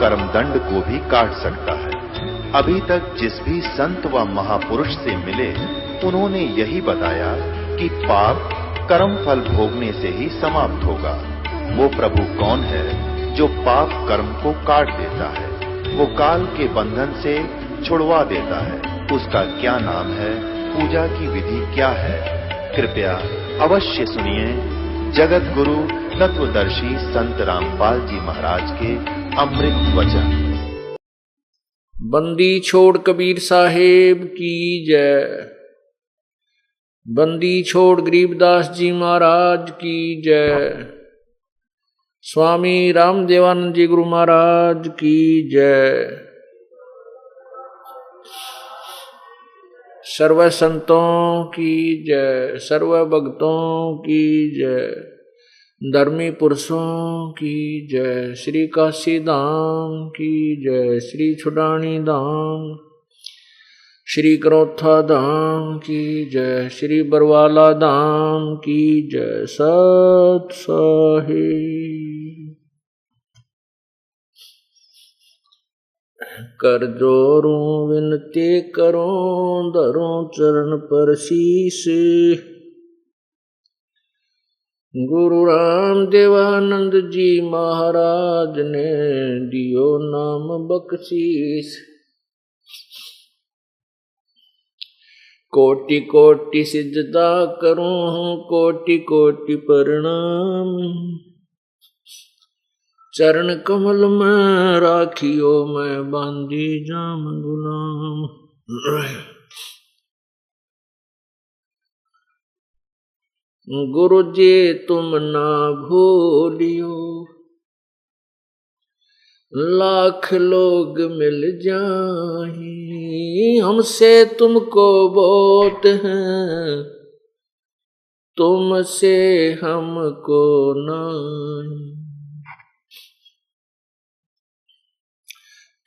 कर्मदंड को भी काट सकता है। अभी तक जिस भी संत व महापुरुष से मिले, उन्होंने यही बताया कि पाप कर्म फल भोगने से ही समाप्त होगा। वो प्रभु कौन है जो पाप कर्म को काट देता है, वो काल के बंधन से छुड़वा देता है। उसका क्या नाम है, पूजा की विधि क्या है? कृपया अवश्य सुनिए जगत गुरु तत्वदर्शी संत रामपाल जी महाराज के अमृत वचन। बंदी छोड़ कबीर साहेब की जय। बंदी छोड़ गरीबदास जी महाराज की जय। स्वामी रामदेवानंद जी गुरु महाराज की जय। सर्व संतों की जय, सर्व भक्तों की जय, धर्मी पुरुषों की जय। श्री काशी धाम की जय, श्री छुडानी धाम, श्री करोथा धाम की जय, श्री बरवाला धाम की जय। सत साहिब कर जोरूं विनती करूं, धरूं चरण पर शीश। गुरु रामदेवानंद जी महाराज ने दियो नाम बख्शीश। कोटि कोटि सिजदा करूं, कोटि कोटि प्रणाम। चरण कमल में राखियो, मैं बांधी जाम गुलाम। गुरु जी तुम ना भूलियो, लाख लोग मिल जाएं, हमसे तुमको बहुत हैं, तुमसे हमको नहीं।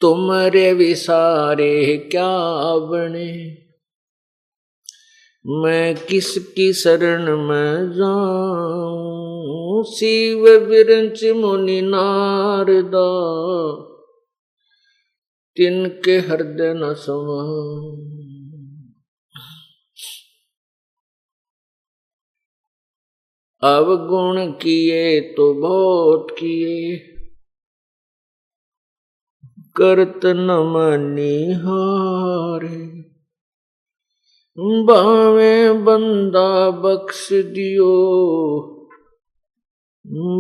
तुम्हारे विसारे क्या बने, मैं किसकी शरण में जाऊं। शिव विरंच मुनि नारदा, तिनके हृदय न समाऊं। अवगुण किए तो बहुत किए, करत न मनिहारे। बावे बंदा बख्श दियो,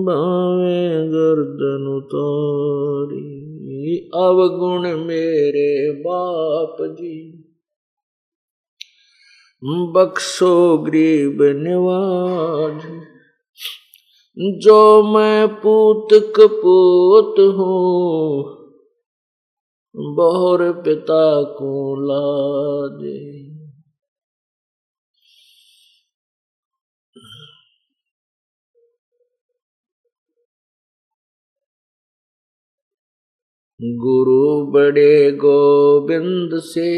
बावे गर्दन उतारी। अवगुण मेरे बाप जी, बख्शो गरीब निवाज। जो मैं पूत कपूत हूँ, बहुर पिता को लाजे। गुरु बड़े गोविंद से,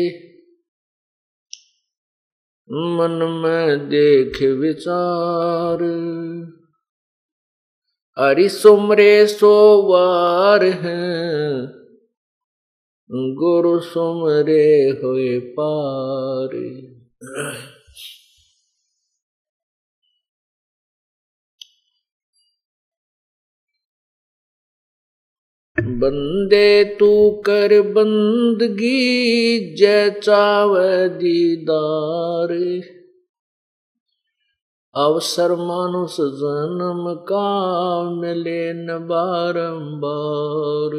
मन में देख विचार। हरि सुमरे सोवार हैं, गुरु सुमरे होए पार। बंदे तू कर बंदगी, जय चावे दीदार। अवसर मानुष जन्म का, मिले न बारंबार।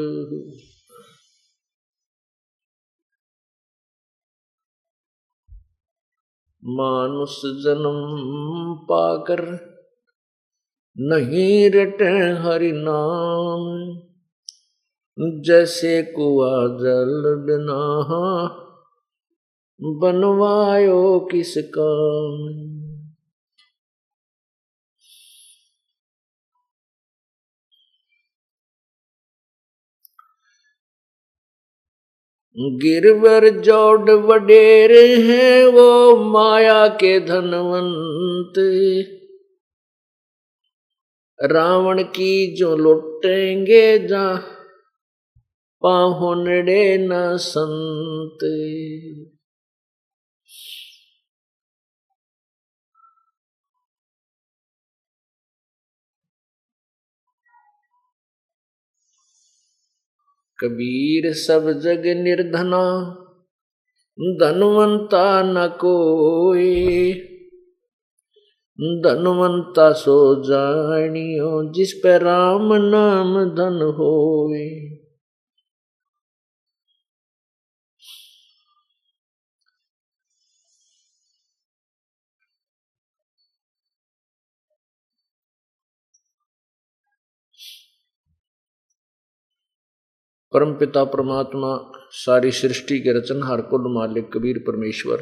मानुष जन्म पाकर, नहीं रटे हरि नाम। जैसे कुआ जल बिना, बनवायो किस काम। गिरवर जोड़ वडेरे हैं, वो माया के धनवंत। रावण की जो लुटेंगे जा, पाहुनड़े न संत। कबीर सब जग निर्धना, धनवंता न कोई। धनवंता सो जानियो, जिस पे राम नाम धन होए। परमपिता परमात्मा सारी सृष्टि के रचनहार कुल मालिक कबीर परमेश्वर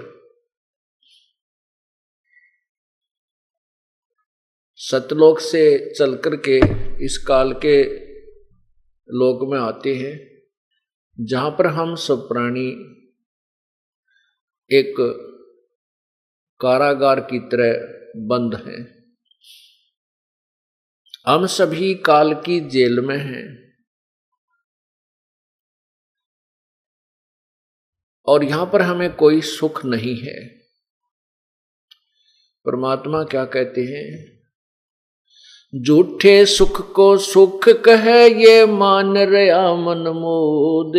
सतलोक से चल कर के इस काल के लोक में आते हैं, जहां पर हम सब प्राणी एक कारागार की तरह बंद हैं। हम सभी काल की जेल में हैं और यहां पर हमें कोई सुख नहीं है। परमात्मा क्या कहते हैं? झूठे सुख को सुख कहे, ये मान रहा मन मोद।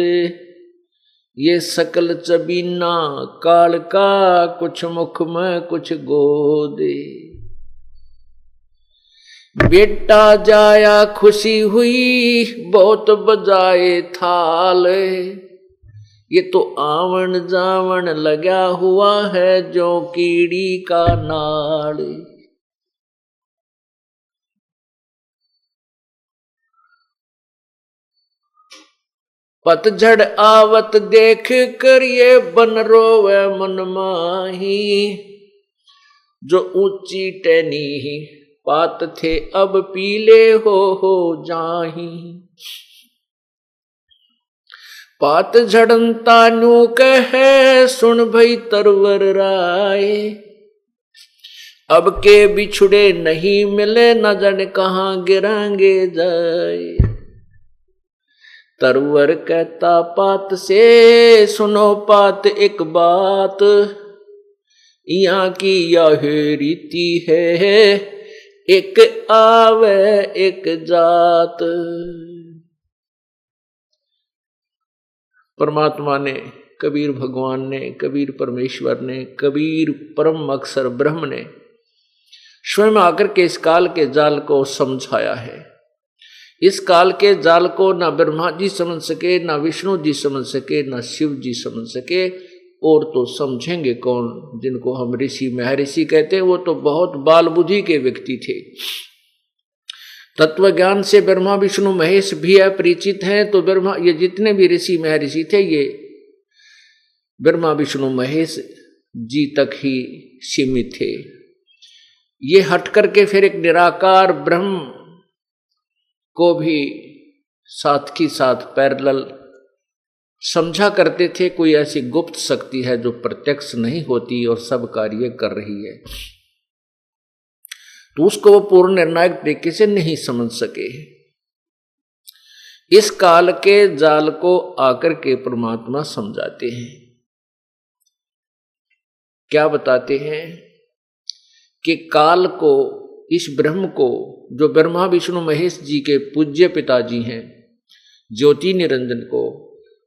ये सकल चबीना काल का, कुछ मुख में कुछ गोद। बेटा जाया खुशी हुई, बहुत बजाए थाल। ये तो आवन जावन लगा हुआ है, जो कीड़ी का नाल। पतझड़ आवत देख कर ये बन रोवे मन माही। जो ऊंची टहनी पात थे, अब पीले हो जाही। पात झड़नता न्यू कहे, सुन भई तरवर राय। अब के बिछुड़े नहीं मिले, न जाने कहाँ गिरांगे जाए। तरवर कहता पात से, सुनो पात एक बात। यहाँ की यह रीति है, एक आवे एक जात। परमात्मा ने, कबीर भगवान ने, कबीर परमेश्वर ने, कबीर परम अक्षर ब्रह्म ने स्वयं आकर के इस काल के जाल को समझाया है। इस काल के जाल को ना ब्रह्मा जी समझ सके, ना विष्णु जी समझ सके, ना शिव जी समझ सके, और तो समझेंगे कौन? जिनको हम ऋषि महर्षि कहते हैं, वो तो बहुत बाल बुद्धि के व्यक्ति थे। तत्व ज्ञान से ब्रह्मा विष्णु महेश भी अपरिचित हैं, तो ब्रह्मा, ये जितने भी ऋषि महर्षि थे, ये ब्रह्मा विष्णु महेश जी तक ही सीमित थे। ये हट करके फिर एक निराकार ब्रह्म को भी साथ की साथ पैरेलल समझा करते थे। कोई ऐसी गुप्त शक्ति है जो प्रत्यक्ष नहीं होती और सब कार्य कर रही है, तो उसको वो पूर्ण निर्णायक तरीके से नहीं समझ सके। इस काल के जाल को आकर के परमात्मा समझाते हैं। क्या बताते हैं? कि काल को, इस ब्रह्म को, जो ब्रह्मा विष्णु महेश जी के पूज्य पिताजी हैं, ज्योति निरंजन को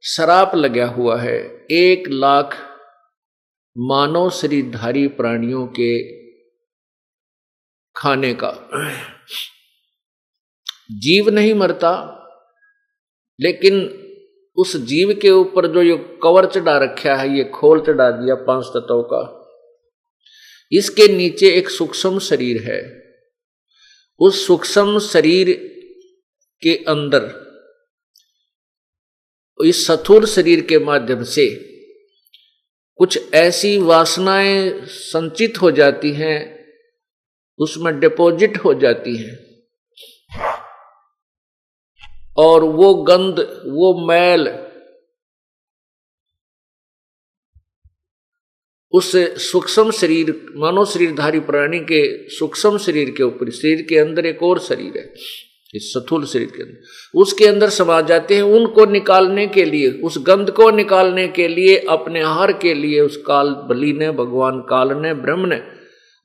श्राप लगा हुआ है 1 लाख मानव शरीरधारी प्राणियों के खाने का। जीव नहीं मरता, लेकिन उस जीव के ऊपर जो ये कवर चढ़ा रखा है, ये खोल चढ़ा दिया 5 तत्वों का, इसके नीचे एक सूक्ष्म शरीर है। उस सूक्ष्म शरीर के अंदर इस स्थूल शरीर के माध्यम से कुछ ऐसी वासनाएं संचित हो जाती हैं, उसमें डिपॉजिट हो जाती हैं, और वो गंध, वो मैल उस सूक्ष्म शरीर, मानव शरीरधारी प्राणी के सूक्ष्म शरीर के ऊपर, शरीर के अंदर एक और शरीर है, इस स्थूल शरीर के अंदर, उसके अंदर समा जाते हैं। उनको निकालने के लिए, उस गंध को निकालने के लिए, अपने आहार के लिए उस काल बलि ने, भगवान काल ने, ब्रह्म ने,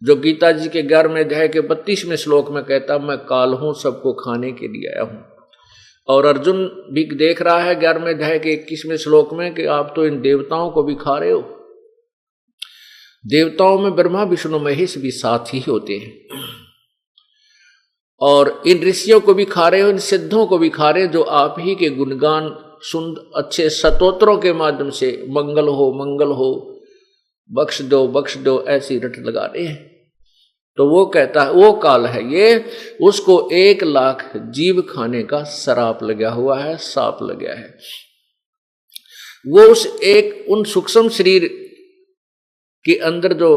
जो गीता जी के 11वें अध्याय के 32वें श्लोक में कहता मैं काल हूं, सबको खाने के लिए आया हूं। और अर्जुन भी देख रहा है 11वें अध्याय के 21वें श्लोक में कि आप तो इन देवताओं को भी खा रहे हो। देवताओं में ब्रह्मा विष्णु महेश भी साथ ही होते हैं, और इन ऋषियों को भी खा रहे हो, इन सिद्धों को भी खा रहे हो, जो आप ही के गुणगान सुन अच्छे स्तोत्रों के माध्यम से मंगल हो, बख्श दो ऐसी रट लगा रहे हैं। तो वो कहता है, वो काल है ये, उसको 1 लाख जीव खाने का शराप लगा हुआ है, साप लगा है। वो उन सूक्ष्म शरीर के अंदर जो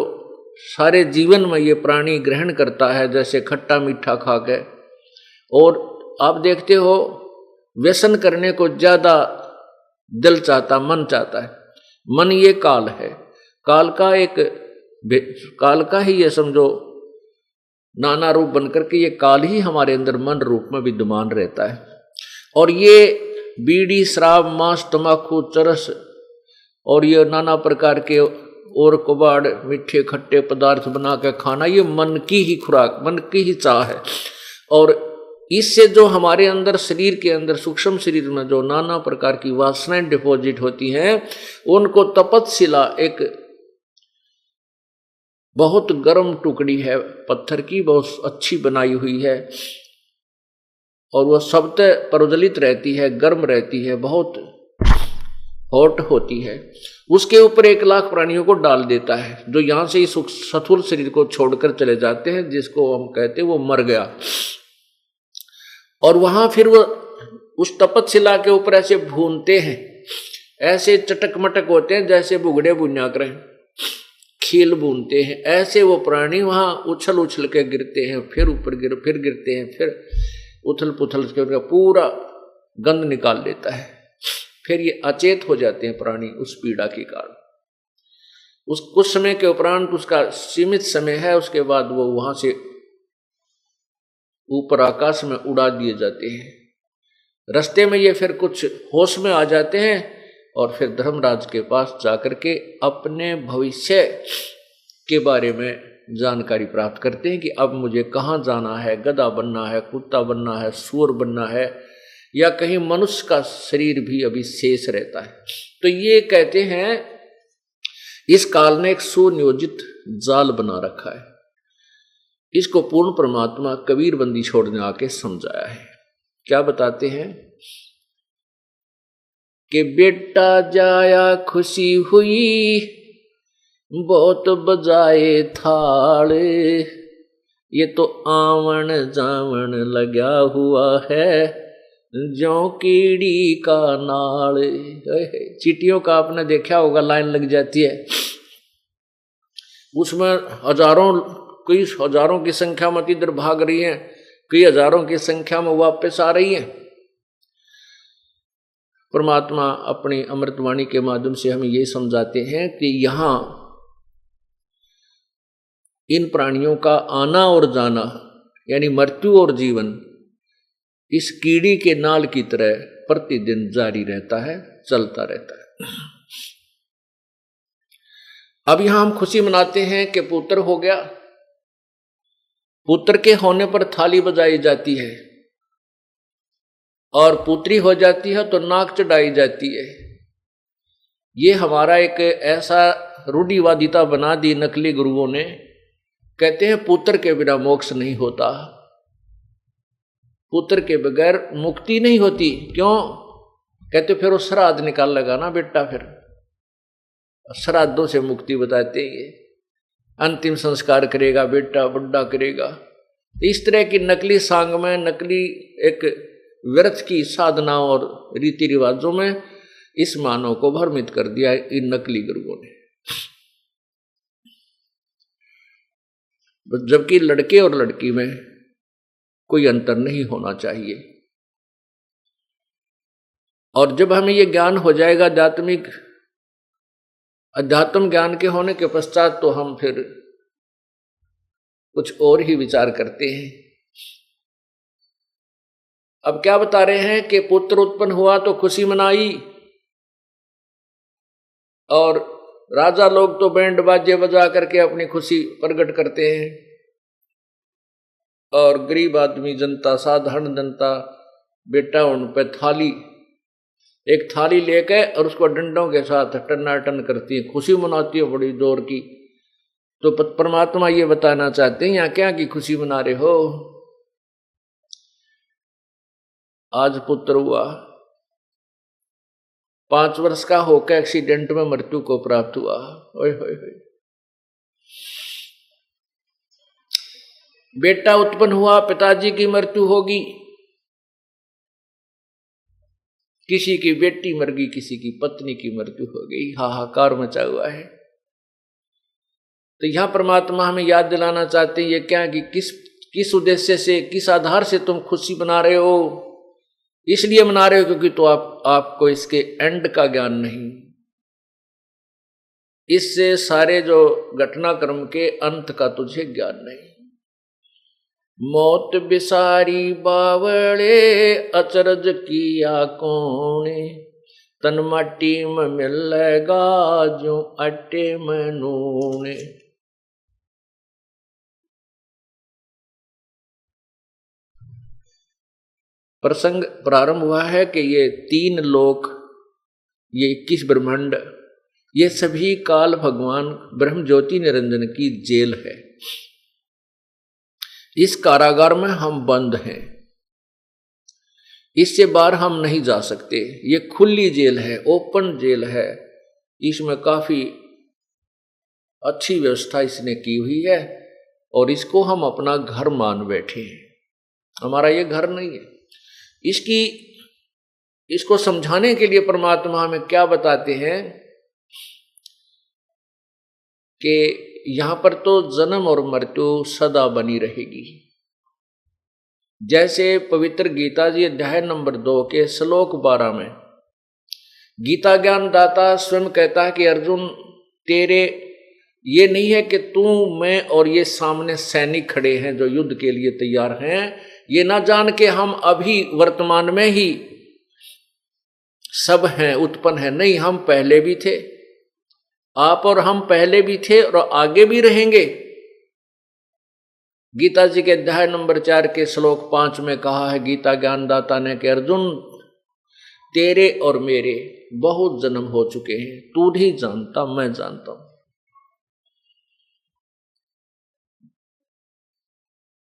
सारे जीवन में ये प्राणी ग्रहण करता है, जैसे खट्टा मीठा खा के, और आप देखते हो व्यसन करने को ज्यादा दिल चाहता, मन चाहता है। मन ये काल है, काल का ही ये समझो नाना रूप बनकर के ये काल ही हमारे अंदर मन रूप में विद्यमान रहता है। और ये बीड़ी, शराब, मांस, तंबाकू, चरस और ये नाना प्रकार के और कबाड़, मीठे खट्टे पदार्थ बना के खाना, ये मन की ही खुराक, मन की ही चाह है। और इससे जो हमारे अंदर, शरीर के अंदर, सूक्ष्म शरीर में जो नाना प्रकार की वासनाएं डिपॉजिट होती हैं, उनको तपतशिला, एक बहुत गर्म टुकड़ी है पत्थर की, बहुत अच्छी बनाई हुई है, और वह सबते प्रज्वलित रहती है, गर्म रहती है, बहुत हॉट होती है। उसके ऊपर 1 लाख प्राणियों को डाल देता है, जो यहां से इस स्थूल शरीर को छोड़कर चले जाते हैं, जिसको हम कहते हैं वो मर गया। और वहां फिर वो उस तपतशिला के ऊपर ऐसे भूनते हैं, ऐसे चटक मटक होते हैं जैसे बुगड़े बुनिया करें, खील भूनते हैं, ऐसे वो प्राणी वहां उछल उछल के गिरते हैं, फिर ऊपर फिर गिरते हैं, फिर उथल पुथल के पूरा गंध निकाल लेता है। फिर ये अचेत हो जाते हैं प्राणी उस पीड़ा के कारण। उस कुछ समय के उपरांत, उसका सीमित समय है, उसके बाद वो वहां से ऊपर आकाश में उड़ा दिए जाते हैं। रास्ते में ये फिर कुछ होश में आ जाते हैं, और फिर धर्मराज के पास जाकर के अपने भविष्य के बारे में जानकारी प्राप्त करते हैं कि अब मुझे कहाँ जाना है, गधा बनना है, कुत्ता बनना है, सूअर बनना है, या कहीं मनुष्य का शरीर भी अभी शेष रहता है। तो ये कहते हैं इस काल ने एक सुनियोजित जाल बना रखा है। इसको पूर्ण परमात्मा कबीर बंदी छोड़ने आके समझाया है। क्या बताते हैं कि बेटा जाया खुशी हुई, बहुत बजाए थाल, ये तो आवन जावन लगा हुआ है, जो कीड़ी का नाल। चींटियों का आपने देखा होगा, लाइन लग जाती है, उसमें हजारों, कई हजारों की संख्या में इधर भाग रही हैं, कई हजारों की संख्या में वापस आ रही हैं। परमात्मा अपनी अमृतवाणी के माध्यम से हमें ये समझाते हैं कि यहाँ इन प्राणियों का आना और जाना, यानी मृत्यु और जीवन, इस कीड़ी के नाल की तरह प्रतिदिन जारी रहता है, चलता रहता है। अब यहां हम खुशी मनाते हैं कि पुत्र हो गया। पुत्र के होने पर थाली बजाई जाती है, और पुत्री हो जाती है तो नाक चढ़ाई जाती है। ये हमारा एक ऐसा रूढ़िवादिता बना दी नकली गुरुओं ने। कहते हैं पुत्र के बिना मोक्ष नहीं होता, पुत्र के बगैर मुक्ति नहीं होती। क्यों? कहते फिर वो श्राद्ध निकाल लगा ना बेटा, फिर श्राद्धों से मुक्ति बताते ये, अंतिम संस्कार करेगा बेटा, बुढ़ा करेगा। इस तरह की नकली सांग में, नकली एक व्यर्थ की साधना और रीति रिवाजों में इस मानव को भ्रमित कर दिया इन नकली गुरुओं ने। जबकि लड़के और लड़की में कोई अंतर नहीं होना चाहिए। और जब हमें यह ज्ञान हो जाएगा अध्यात्म ज्ञान के होने के पश्चात, तो हम फिर कुछ और ही विचार करते हैं। अब क्या बता रहे हैं कि पुत्र उत्पन्न हुआ तो खुशी मनाई, और राजा लोग तो बैंड बाजे बजा करके अपनी खुशी प्रकट करते हैं, और गरीब आदमी जनता, साधारण जनता बेटा उन पे एक थाली लेके और उसको डंडों के साथ टनाटन करती है, खुशी मनाती है बड़ी जोर की। तो परमात्मा ये बताना चाहते हैं, यहां क्या की खुशी मना रहे हो? आज पुत्र हुआ, 5 वर्ष का होकर एक्सीडेंट में मृत्यु को प्राप्त हुआ। ओए होए होए। बेटा उत्पन्न हुआ, पिताजी की मृत्यु होगी, किसी की बेटी मर गई, किसी की पत्नी की मृत्यु हो गई, हाहाकार मचा हुआ है। तो यहां परमात्मा हमें याद दिलाना चाहते हैं ये क्या कि किस उद्देश्य से, किस आधार से तुम खुशी मना रहे हो? इसलिए मना रहे हो क्योंकि तो आपको इसके एंड का ज्ञान नहीं, इससे सारे जो घटनाक्रम के अंत का तुझे ज्ञान नहीं। मौत बिसारी बावड़े, अचरज किया कौने, तन माटी में मिलेगा जो आटे में नूने। प्रसंग प्रारंभ हुआ है कि ये 3 लोक, ये 21 ब्रह्मांड, ये सभी काल भगवान ब्रह्म ज्योति निरंजन की जेल है। इस कारागार में हम बंद हैं, इससे बाहर हम नहीं जा सकते। ये खुली जेल है, ओपन जेल है। इसमें काफी अच्छी व्यवस्था इसने की हुई है और इसको हम अपना घर मान बैठे हैं। हमारा ये घर नहीं है। इसको समझाने के लिए परमात्मा हमें क्या बताते हैं कि यहां पर तो जन्म और मृत्यु सदा बनी रहेगी। जैसे पवित्र गीता जी अध्याय नंबर 2 के श्लोक 12 में गीता ज्ञान दाता स्वयं कहता है कि अर्जुन, तेरे ये नहीं है कि तू, मैं और ये सामने सैनिक खड़े हैं जो युद्ध के लिए तैयार हैं, ये ना जान के हम अभी वर्तमान में ही सब हैं, उत्पन्न है। नहीं, हम पहले भी थे, आप और हम पहले भी थे और आगे भी रहेंगे। गीता जी के अध्याय नंबर 4 के श्लोक 5 में कहा है गीता ज्ञानदाता ने कि अर्जुन, तेरे और मेरे बहुत जन्म हो चुके हैं, तू नहीं जानता, मैं जानता हूं।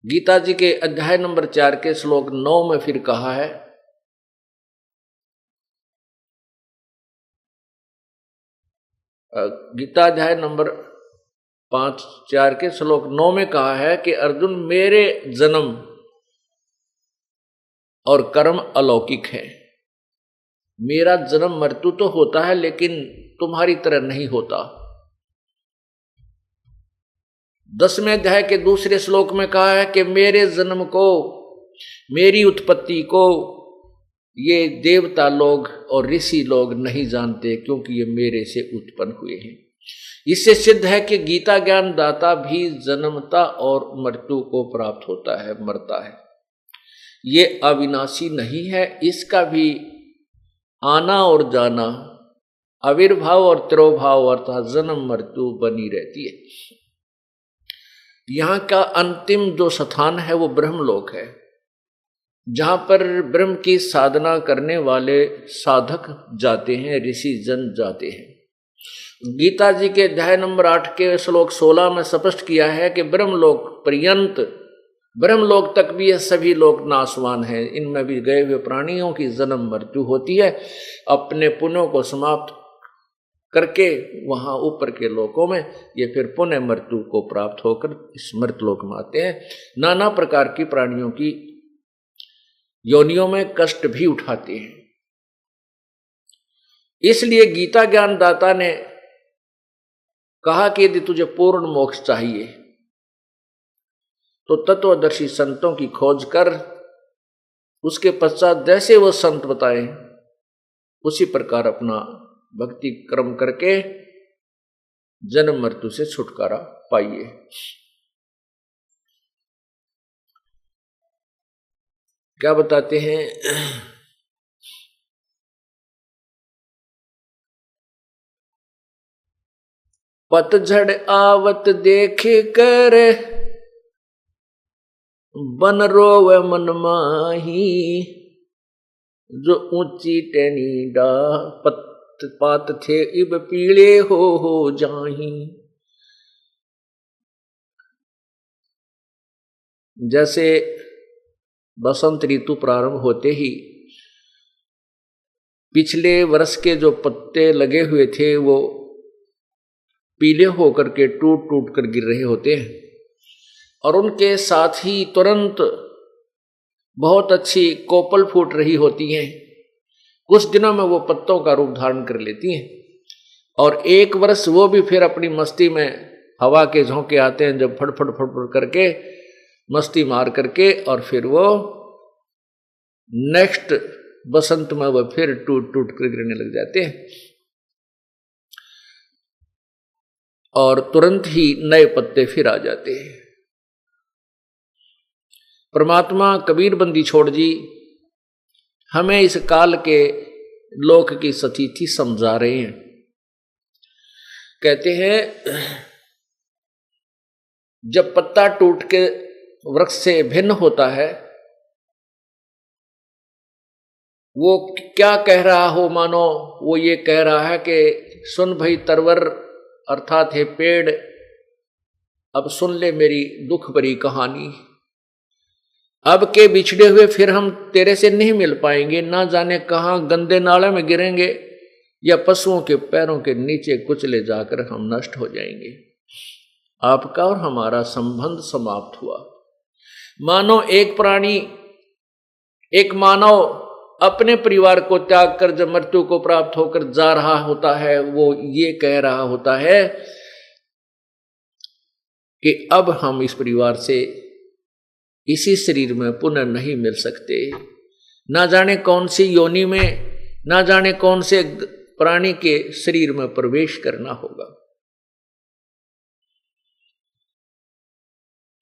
गीता जी के अध्याय नंबर 4 के श्लोक 9 में फिर कहा है, गीता अध्याय नंबर 4 के श्लोक 9 में कहा है कि अर्जुन, मेरे जन्म और कर्म अलौकिक है। मेरा जन्म मृत्यु तो होता है लेकिन तुम्हारी तरह नहीं होता। 10वें अध्याय के दूसरे श्लोक में कहा है कि मेरे जन्म को, मेरी उत्पत्ति को ये देवता लोग और ऋषि लोग नहीं जानते क्योंकि ये मेरे से उत्पन्न हुए हैं। इससे सिद्ध है कि गीता ज्ञान दाता भी जन्मता और मृत्यु को प्राप्त होता है, मरता है। ये अविनाशी नहीं है, इसका भी आना और जाना, आविर्भाव और तिरोभाव अर्थात जन्म मृत्यु बनी रहती है। यहां का अंतिम जो स्थान है वो ब्रह्मलोक है, जहां पर ब्रह्म की साधना करने वाले साधक जाते हैं, ऋषि जन जाते हैं। गीता जी के अध्याय नंबर 8 के श्लोक 16 में स्पष्ट किया है कि ब्रह्मलोक पर्यंत, ब्रह्मलोक तक भी ये सभी लोग नाशवान हैं। इनमें भी गए हुए प्राणियों की जन्म मृत्यु होती है। अपने पुण्यों को समाप्त करके वहां ऊपर के लोकों में ये फिर पुण्य मृत्यु को प्राप्त होकर इस मृतलोक में आते हैं। नाना प्रकार की प्राणियों की योनियों में कष्ट भी उठाते हैं। इसलिए गीता ज्ञान दाता ने कहा कि यदि तुझे पूर्ण मोक्ष चाहिए तो तत्वदर्शी संतों की खोज कर, उसके पश्चात जैसे वो संत बताएं उसी प्रकार अपना भक्ति कर्म करके जन्म मृत्यु से छुटकारा पाइए। क्या बताते हैं, पतझड़ आवत देख कर बन रोवे मन माही, जो ऊंची टहनी डा पात थे इब पीले हो जाही। जैसे बसंत ऋतु प्रारंभ होते ही पिछले वर्ष के जो पत्ते लगे हुए थे वो पीले होकर के टूट टूट कर गिर रहे होते हैं, और उनके साथ ही तुरंत बहुत अच्छी कोपल फूट रही होती हैं। कुछ दिनों में वो पत्तों का रूप धारण कर लेती हैं, और एक वर्ष वो भी फिर अपनी मस्ती में हवा के झोंके आते हैं जब फटफट फटफट करके मस्ती मार करके, और फिर वो नेक्स्ट बसंत में वो फिर टूट टूट कर गिरने लग जाते हैं, और तुरंत ही नए पत्ते फिर आ जाते हैं। परमात्मा कबीर बंदी छोड़ जी हमें इस काल के लोक की सतीथि समझा रहे हैं। कहते हैं जब पत्ता टूट के वृक्ष से भिन्न होता है, वो क्या कह रहा हो, मानो वो ये कह रहा है कि सुन भाई तरवर अर्थात है पेड़, अब सुन ले मेरी दुख भरी कहानी। अब के बिछड़े हुए फिर हम तेरे से नहीं मिल पाएंगे, ना जाने कहां गंदे नाले में गिरेंगे या पशुओं के पैरों के नीचे कुचले जाकर हम नष्ट हो जाएंगे। आपका और हमारा संबंध समाप्त हुआ। मानो एक प्राणी, एक मानव अपने परिवार को त्याग कर जब मृत्यु को प्राप्त होकर जा रहा होता है, वो ये कह रहा होता है कि अब हम इस परिवार से इसी शरीर में पुनः नहीं मिल सकते। ना जाने कौन सी योनि में, ना जाने कौन से प्राणी के शरीर में प्रवेश करना होगा।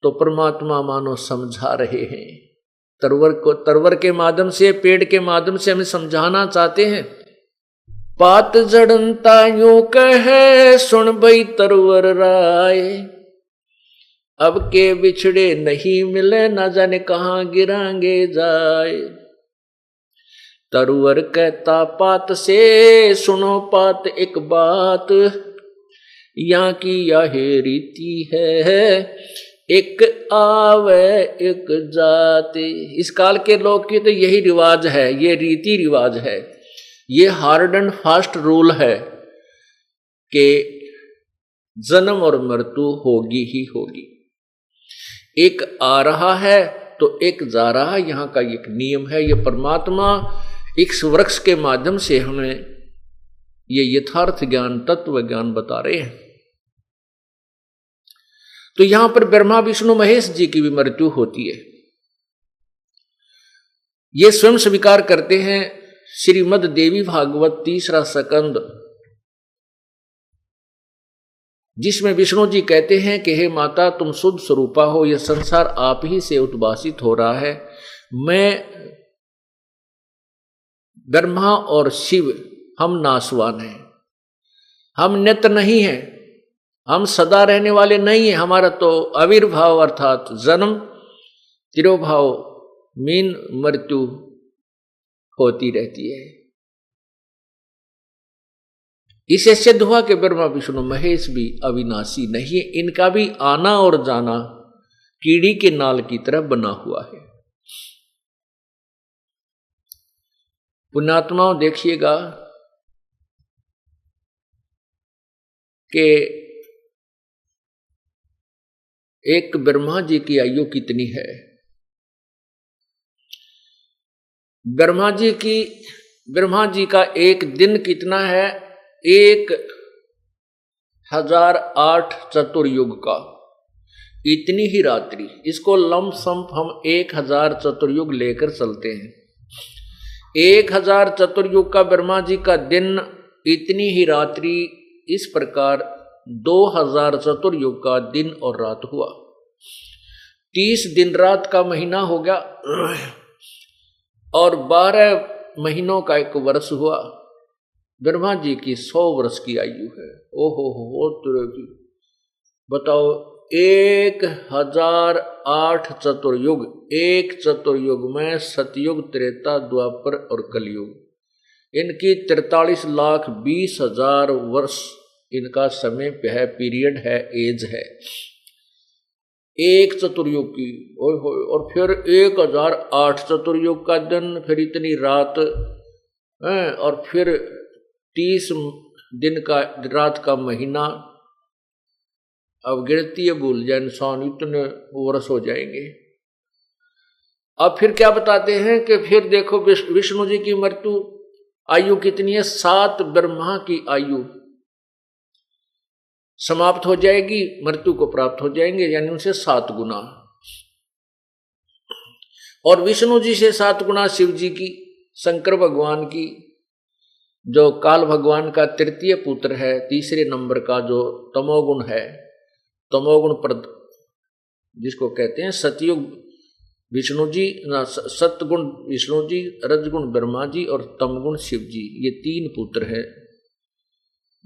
तो परमात्मा मानो समझा रहे हैं, तरवर के माध्यम से, पेड़ के माध्यम से हमें समझाना चाहते हैं। पात जड़नता यूं कहे सुन भई तरवर राय, अब के बिछड़े नहीं मिले ना जाने कहां गिरांगे जाए। तरवर कहता पात से सुनो पात एक बात, यहाँ की यह रीति है एक आवे एक जाते। इस काल के लोग की तो यही रिवाज है, ये रीति रिवाज है, ये हार्ड एंड फास्ट रूल है कि जन्म और मृत्यु होगी ही होगी। एक आ रहा है तो एक जा रहा है, यहाँ का एक नियम है। ये परमात्मा इस वृक्ष के माध्यम से हमें ये यथार्थ ज्ञान, तत्व ज्ञान बता रहे हैं। तो यहां पर ब्रह्मा विष्णु महेश जी की भी मृत्यु होती है, ये स्वयं स्वीकार करते हैं। श्रीमद् देवी भागवत 3रा स्कंद, जिसमें विष्णु जी कहते हैं कि हे माता तुम शुद्ध स्वरूपा हो, यह संसार आप ही से उद्भासित हो रहा है। मैं ब्रह्मा और शिव हम नाशवान हैं, हम नित्य नहीं हैं, हम सदा रहने वाले नहीं हैं। हमारा तो आविर्भाव अर्थात जन्म, तिरोभाव, मीन मृत्यु होती रहती है। इसे सिद्ध हुआ कि ब्रह्मा विष्णु महेश भी अविनाशी नहीं है, इनका भी आना और जाना कीड़ी के नाल की तरह बना हुआ है। पुण्यात्माओं देखिएगा कि एक ब्रह्मा जी की आयु कितनी है। ब्रह्मा जी का एक दिन कितना है, 1008 चतुर्युग का, इतनी ही रात्रि। इसको लंप संप हम 1000 चतुर्युग लेकर चलते हैं। 1000 चतुर्युग का ब्रह्मा जी का दिन, इतनी ही रात्रि, इस प्रकार 2000 चतुर्युग का दिन और रात हुआ। 30 दिन रात का महीना हो गया। और 12 महीनों का एक वर्ष हुआ। ब्रह्मा जी की 100 वर्ष की आयु है। ओहो तेरे की बताओ, 1008 चतुर्युग, एक चतुर्युग में सतयुग, त्रेता, द्वापर और कलयुग, इनकी 43,20,000 वर्ष इनका समय है, पीरियड है, एज है एक चतुर्युग की। ओए होए, और फिर 1008 चतुर्युग का दिन, फिर इतनी रात, और फिर 30 दिन का रात का महीना। अब गिनती है भूल जाए इंसान, इतने वर्ष हो जाएंगे। अब फिर क्या बताते हैं कि फिर देखो विष्णु जी की मृत्यु आयु कितनी है, 7 ब्रह्मा की आयु समाप्त हो जाएगी, मृत्यु को प्राप्त हो जाएंगे, यानी उनसे 7 गुना। और विष्णु जी से 7 गुना शिव जी की, शंकर भगवान की, जो काल भगवान का तृतीय पुत्र है, तीसरे नंबर का जो तमोगुण है, तमोगुण प्रद जिसको कहते हैं सतयुग विष्णु जी, सतगुण विष्णु जी, रजगुण ब्रह्मा जी और तमगुण शिव जी, ये 3 पुत्र हैं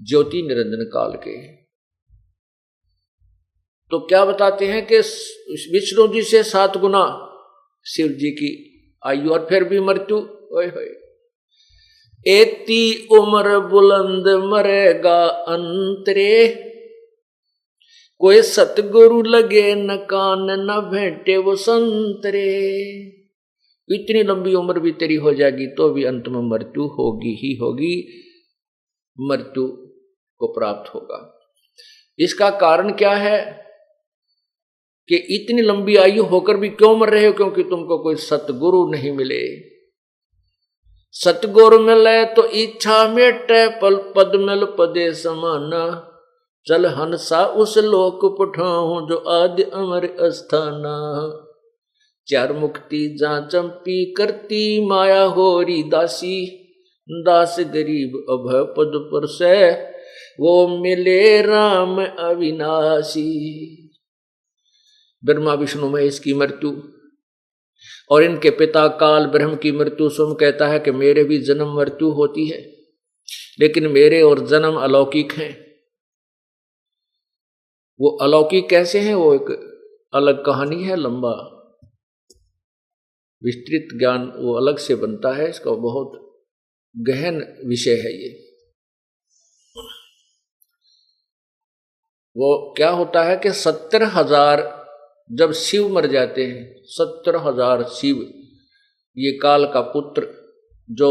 ज्योति निरंजन काल के। तो क्या बताते हैं कि विष्णु जी से 7 गुना शिव जी की आयु, और फिर भी मृत्यु। ओए होए, एती उम्र बुलंद मरेगा अंतरे, कोई सतगुरु लगे न कान न भेंटे वो संतरे। इतनी लंबी उम्र भी तेरी हो जाएगी तो भी अंत में मृत्यु होगी ही होगी, मृत्यु को प्राप्त होगा। इसका कारण क्या है कि इतनी लंबी आयु होकर भी क्यों मर रहे हो? क्योंकि तुमको कोई सतगुरु नहीं मिले। सतगुरु मिले तो इच्छा मेटे, पल पद मिल पदे समाना, चल हंसा उस लोक पठाऊं जो आदि अमर अस्थाना। 4 मुक्ति जा चंपी करती माया होरी दासी, दास गरीब अभय पद पर से वो मिले राम अविनाशी। ब्रह्मा विष्णु महेश की मृत्यु और इनके पिता काल ब्रह्म की मृत्यु सुन कहता है कि मेरे भी जन्म मृत्यु होती है, लेकिन मेरे और जन्म अलौकिक हैं। वो अलौकिक कैसे हैं, वो एक अलग कहानी है, लंबा विस्तृत ज्ञान वो अलग से बनता है, इसका बहुत गहन विषय है ये। वो क्या होता है कि 70,000 जब शिव मर जाते हैं, 70,000 शिव, ये काल का पुत्र जो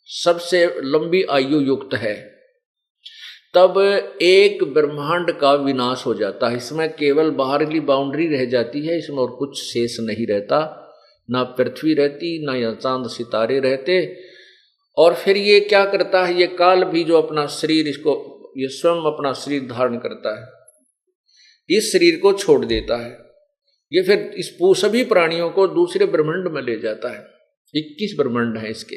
सबसे लंबी आयु युक्त है, तब एक ब्रह्मांड का विनाश हो जाता है। इसमें केवल बाहरली बाउंड्री रह जाती है, इसमें और कुछ शेष नहीं रहता, ना पृथ्वी रहती, ना यहाँ चांद सितारे रहते। और फिर ये क्या करता है, ये काल भी जो अपना शरीर, इसको ये स्वयं अपना शरीर धारण करता है, इस शरीर को छोड़ देता है। ये फिर इस सभी प्राणियों को दूसरे ब्रह्मांड में ले जाता है। 21 ब्रह्मांड है इसके।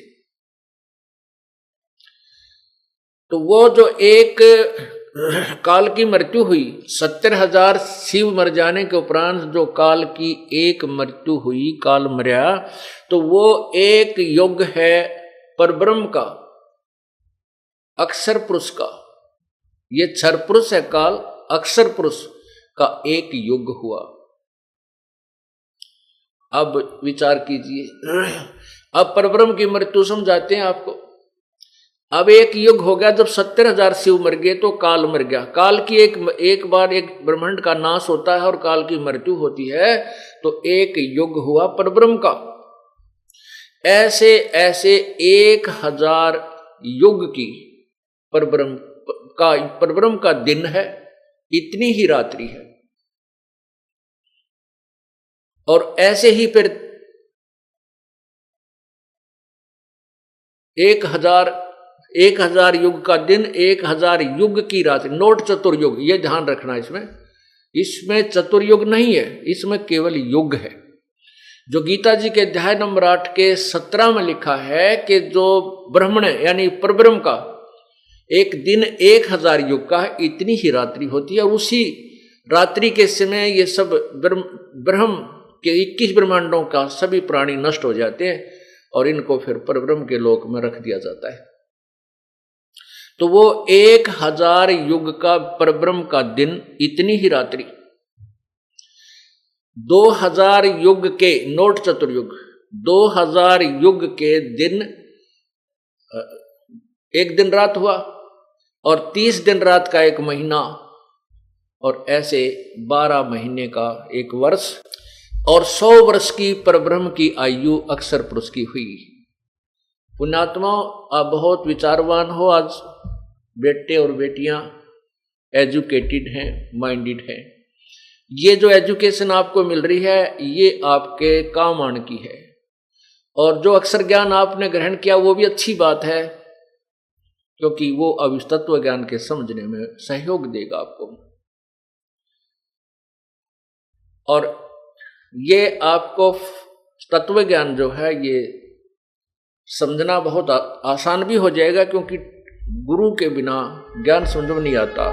तो वो जो एक काल की मृत्यु हुई, 70,000 शिव मर जाने के उपरांत जो काल की एक मृत्यु हुई, काल मर्या, तो वो एक युग है परब्रह्म का, अक्षर पुरुष का। ये क्षर पुरुष है काल, अक्षर पुरुष का एक युग हुआ। अब विचार कीजिए, अब परब्रह्म की मृत्यु समझाते हैं आपको। अब एक युग हो गया, जब 70,000 शिव मर गए तो काल मर गया। काल की एक बार एक ब्रह्मांड का नाश होता है और काल की मृत्यु होती है, तो एक युग हुआ परब्रह्म का। ऐसे ऐसे 1000 युग की परब्रह्म का दिन है, इतनी ही रात्रि है। और ऐसे ही फिर 1000 युग का दिन, 1000 युग की रात्रि। नोट चतुर्युग, ये ध्यान रखना। इसमें चतुर्युग नहीं है, इसमें केवल युग है। जो गीता जी के अध्याय नंबर 8 के 17 में लिखा है कि जो ब्रह्मण यानी परब्रह्म का एक दिन 1000 युग का है, इतनी ही रात्रि होती है। और उसी रात्रि के समय ये सब ब्रह्म कि 21 ब्रह्मांडों का सभी प्राणी नष्ट हो जाते हैं और इनको फिर परब्रह्म के लोक में रख दिया जाता है। तो वो 1000 युग का परब्रह्म का दिन, इतनी ही रात्रि। 2000 युग के, नोट चतुर्युग, 2000 युग के दिन एक दिन रात हुआ, और 30 दिन रात का एक महीना, और ऐसे 12 महीने का एक वर्ष, और 100 वर्ष की परब्रह्म की आयु अक्षर पुरुष की हुई। पुण्यात्मा, आप बहुत विचारवान हो, आज बेटे और बेटियां एजुकेटेड हैं, माइंडेड हैं। ये जो एजुकेशन आपको मिल रही है ये आपके काम आने की है, और जो अक्षर ज्ञान आपने ग्रहण किया वो भी अच्छी बात है, क्योंकि वो अब इस तत्व ज्ञान के समझने में सहयोग देगा आपको। और ये आपको तत्व ज्ञान जो है ये समझना बहुत आसान भी हो जाएगा, क्योंकि गुरु के बिना ज्ञान समझ में नहीं आता।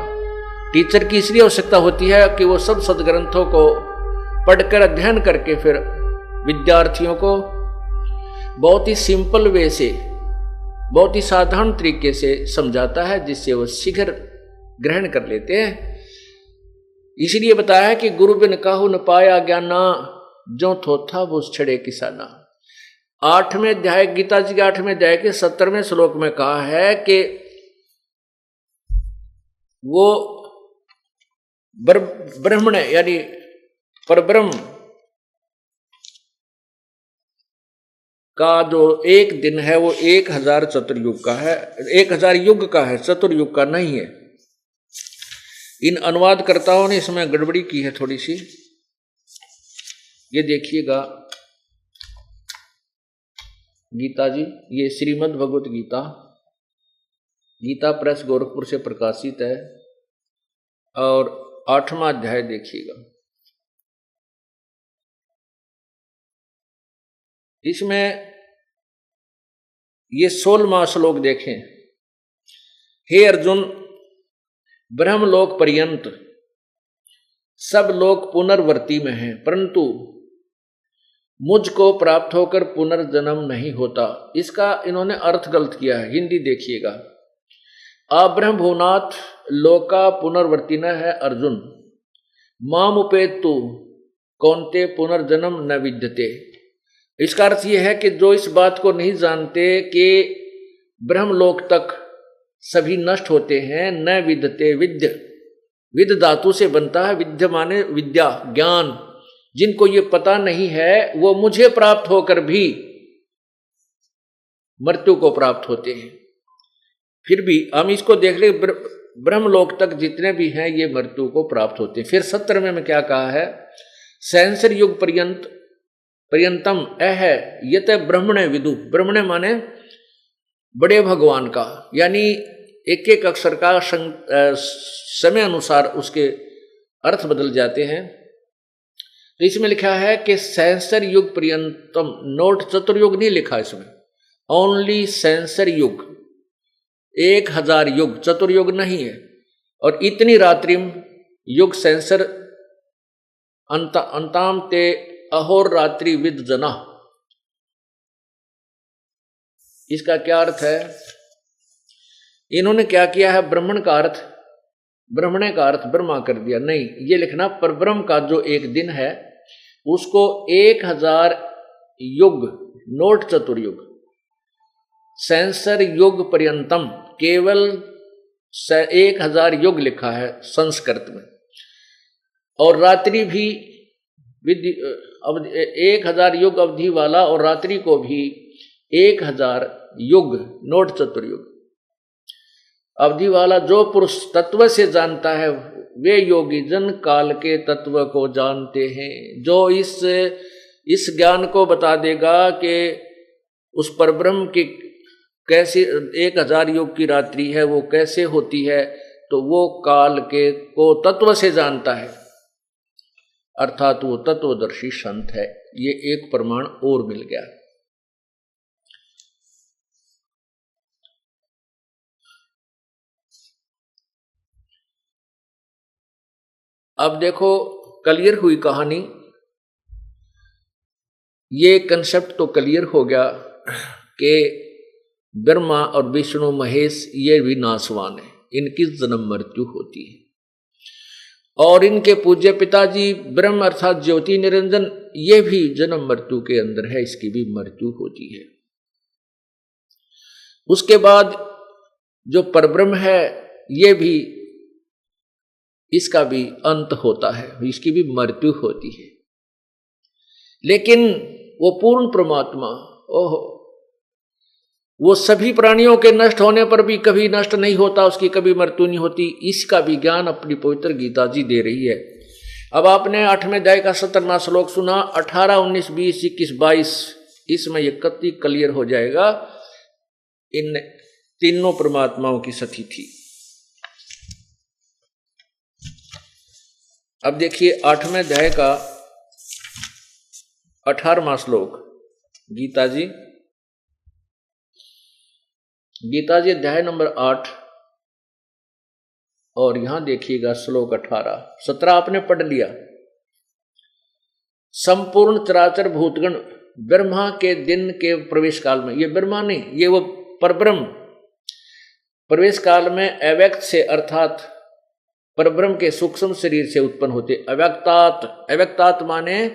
टीचर की इसलिए आवश्यकता होती है कि वो सब सदग्रंथों को पढ़कर अध्ययन करके फिर विद्यार्थियों को बहुत ही सिंपल वे से, बहुत ही साधारण तरीके से समझाता है, जिससे वो शीघ्र ग्रहण कर लेते हैं। इसलिए बताया है कि गुरु बिन काहू न पाया ज्ञाना, जो थोथा वो छड़े किसाना। 8वें अध्याय, गीता जी के 8वें अध्याय के 17वें श्लोक में कहा है कि वो ब्रह्मण यानी परब्रह्म का जो एक दिन है वो 1000 चतुर्युग का है, 1000 युग का है, चतुर्युग का नहीं है। इन अनुवादकर्ताओं ने इसमें गड़बड़ी की है थोड़ी सी। ये देखिएगा गीता जी, ये श्रीमद् भगवत गीता, गीता प्रेस गोरखपुर से प्रकाशित है, और 8वां अध्याय देखिएगा। इसमें ये 16वां श्लोक देखें। हे अर्जुन, ब्रह्मलोक पर्यंत सब लोग पुनर्वर्ती में हैं, परंतु मुझको प्राप्त होकर पुनर्जन्म नहीं होता। इसका इन्होंने अर्थ गलत किया है, हिंदी देखिएगा। अब्रह्म भुवनाथ लोका पुनर्वर्ती न है अर्जुन, माम उपेतु कौन्ते पुनर्जन्म न विद्यते। इसका अर्थ यह है कि जो इस बात को नहीं जानते कि ब्रह्मलोक तक सभी नष्ट होते हैं, न विद्यते, विद्य विद धातु से बनता है, विद्य माने विद्या, ज्ञान। जिनको ये पता नहीं है वो मुझे प्राप्त होकर भी मृत्यु को प्राप्त होते हैं। फिर भी हम इसको देख ले, ब्रह्मलोक तक जितने भी हैं ये मृत्यु को प्राप्त होते हैं। फिर 17वें में क्या कहा है, सहस्र युग पर्यंतम अह यत ब्रह्मणे विदु। ब्रह्मणे माने बड़े भगवान का, यानी एक एक अक्षर का समय अनुसार उसके अर्थ बदल जाते हैं। तो इसमें लिखा है कि सहस्र युग पर्यंतम, नोट चतुर्युग नहीं लिखा इसमें, ओनली सहस्र युग, 1000 युग, चतुर्युग नहीं है। और इतनी रात्रिम युग सहस्र अंताम ते अहोर रात्रि विद जना। इसका क्या अर्थ है? इन्होंने क्या किया है, ब्राह्मण का अर्थ, ब्रह्मणे का अर्थ ब्रह्मा कर दिया। नहीं, ये लिखना परब्रह्म का जो एक दिन है उसको 1000 युग, नोट चतुर्युग, सहस्र युग पर्यंतम, केवल 1000 युग लिखा है संस्कृत में। और रात्रि भी 1000 युग अवधि वाला, और रात्रि को भी 1000 युग, नोट चतुर्युग अवधि वाला। जो पुरुष तत्व से जानता है वे योगी जन काल के तत्व को जानते हैं। जो इस ज्ञान को बता देगा कि उस परब्रह्म की कैसे 1000 युग की रात्रि है वो कैसे होती है, तो वो काल के को तत्व से जानता है, अर्थात वो तत्वदर्शी संत है। ये एक प्रमाण और मिल गया। अब देखो क्लियर हुई कहानी। ये कंसेप्ट तो क्लियर हो गया कि ब्रह्मा और विष्णु महेश ये भी नासवान है, इनकी जन्म मृत्यु होती है। और इनके पूज्य पिताजी ब्रह्म अर्थात ज्योति निरंजन, ये भी जन्म मृत्यु के अंदर है, इसकी भी मृत्यु होती है। उसके बाद जो परब्रह्म है ये भी, इसका भी अंत होता है, इसकी भी मृत्यु होती है। लेकिन वो पूर्ण परमात्मा, ओहो, वो सभी प्राणियों के नष्ट होने पर भी कभी नष्ट नहीं होता, उसकी कभी मृत्यु नहीं होती। इसका भी ज्ञान अपनी पवित्र गीता जी दे रही है। अब आपने 8वें अध्याय का 17वां श्लोक सुना, 18, 19, 20, 21, 22, इसमें ये कति क्लियर हो जाएगा इन तीनों परमात्माओं की स्थिति। अब देखिए 8वें अध्याय का 18वां श्लोक, गीता जी अध्याय नंबर 8, और यहां देखिएगा श्लोक 18, 17 आपने पढ़ लिया। संपूर्ण चराचर भूतगण ब्रह्मा के दिन के प्रवेश काल में, ये ब्रह्मा नहीं, ये वो परब्रह्म प्रवेश काल में अव्यक्त से अर्थात परब्रह्म के सूक्ष्म शरीर से उत्पन्न होते। अव्यक्तात माने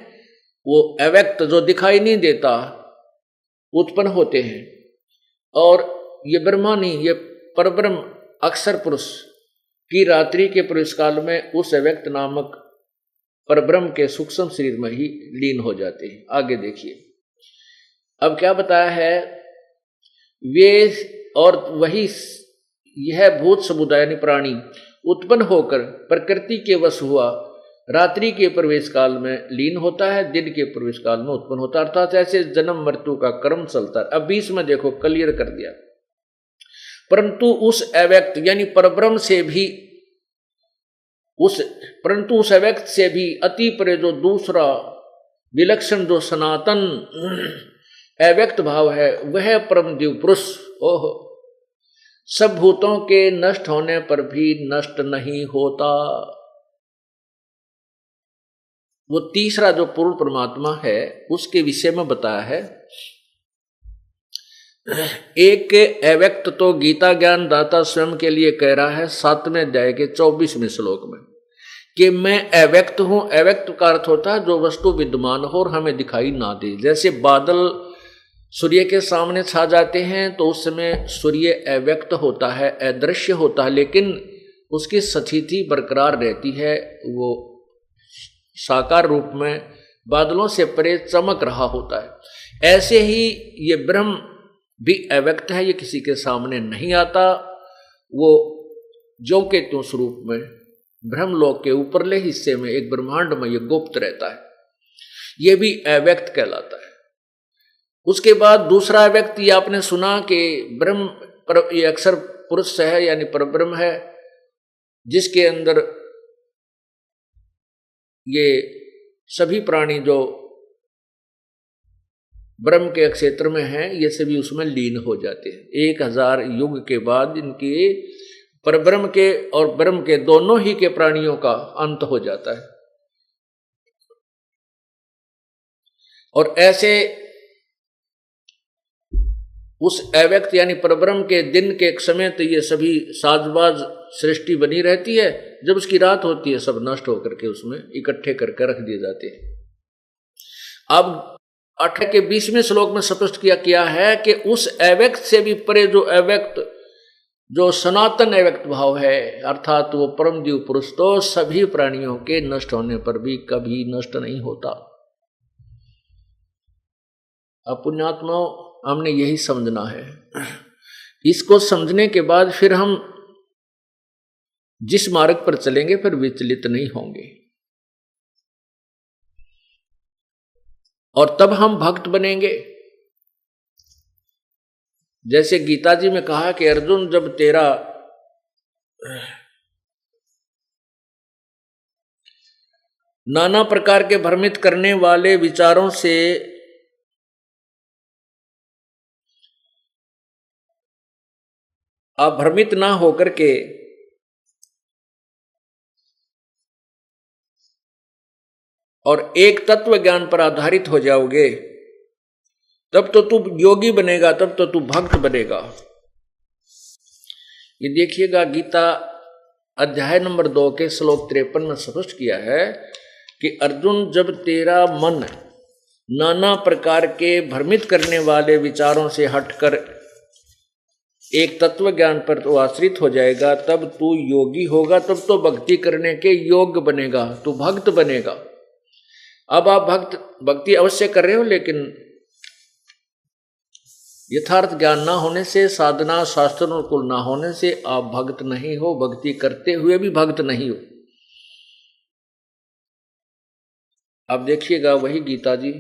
वो अव्यक्त जो दिखाई नहीं देता उत्पन्न होते हैं। और ये ब्रह्मा नहीं, ये परब्रह्म अक्षर पुरुष की रात्रि के प्रवेश काल में उस अव्यक्त नामक परब्रह्म के सूक्ष्म शरीर में ही लीन हो जाते हैं। आगे देखिए अब क्या बताया है, वे और वही यह भूत समुदाय यानी प्राणी उत्पन्न होकर प्रकृति के वश हुआ, रात्रि के प्रवेश काल में लीन होता है, दिन के प्रवेश काल में उत्पन्न होता है। अर्थात ऐसे जन्म मृत्यु का क्रम चलता है। अब 20 में देखो क्लियर कर दिया। परंतु उस अव्यक्त यानी परब्रह्म से भी उस अव्यक्त से भी अति परे जो दूसरा विलक्षण जो सनातन अव्यक्त भाव है, वह परम दिव्य पुरुष, ओह, सब भूतों के नष्ट होने पर भी नष्ट नहीं होता। वो तीसरा जो पूर्ण परमात्मा है उसके विषय में बताया है। एक अव्यक्त तो गीता ज्ञान दाता स्वयं के लिए कह रहा है 7वें अध्याय के 24वें श्लोक में कि मैं अव्यक्त हूं। अव्यक्त का अर्थ होता है जो वस्तु विद्यमान हो और हमें दिखाई ना दे। जैसे बादल सूर्य के सामने छा जाते हैं तो उस समय सूर्य अव्यक्त होता है, अदृश्य होता है, लेकिन उसकी स्थिति बरकरार रहती है, वो साकार रूप में बादलों से परे चमक रहा होता है। ऐसे ही ये ब्रह्म भी अव्यक्त है, ये किसी के सामने नहीं आता, वो जो के त्यों स्वरूप में ब्रह्मलोक के ऊपरले हिस्से में एक ब्रह्मांड में ये गुप्त रहता है, ये भी अव्यक्त कहलाता है। उसके बाद दूसरा अव्यक्त ये आपने सुना कि ब्रह्म ये अक्षर पुरुष है यानी परब्रह्म है, जिसके अंदर ये सभी प्राणी जो ब्रह्म के क्षेत्र में हैं ये सभी उसमें लीन हो जाते हैं। 1000 युग के बाद इनके परब्रह्म के और ब्रह्म के दोनों ही के प्राणियों का अंत हो जाता है। और ऐसे उस अव्यक्त यानी परब्रह्म के दिन के समय तो ये सभी साजबाज सृष्टि बनी रहती है, जब उसकी रात होती है सब नष्ट होकर के उसमें इकट्ठे करके रख दिए जाते हैं। अब 8 के 20वें श्लोक में स्पष्ट किया है कि उस अव्यक्त से भी परे जो अव्यक्त जो सनातन अव्यक्त भाव है अर्थात वो परम दिव्य पुरुष तो सभी प्राणियों के नष्ट होने पर भी कभी नष्ट नहीं होता। अब पुण्यात्माओं हमने यही समझना है। इसको समझने के बाद फिर हम जिस मार्ग पर चलेंगे फिर विचलित नहीं होंगे और तब हम भक्त बनेंगे। जैसे गीता जी में कहा कि अर्जुन जब तेरा नाना प्रकार के भ्रमित करने वाले विचारों से आप भ्रमित ना होकर के और एक तत्व ज्ञान पर आधारित हो जाओगे तब तो तू योगी बनेगा, तब तो तू भक्त बनेगा। ये देखिएगा गीता अध्याय नंबर 2 के श्लोक 53 में स्पष्ट किया है कि अर्जुन, जब तेरा मन नाना प्रकार के भ्रमित करने वाले विचारों से हटकर एक तत्व ज्ञान पर तो आश्रित हो जाएगा, तब तू योगी होगा, तब तो भक्ति करने के योग्य बनेगा, तू भक्त बनेगा। अब आप भक्ति अवश्य कर रहे हो, लेकिन यथार्थ ज्ञान ना होने से, साधना शास्त्रानुकूल ना होने से आप भक्त नहीं हो, भक्ति करते हुए भी भक्त नहीं हो। अब देखिएगा वही गीता जी,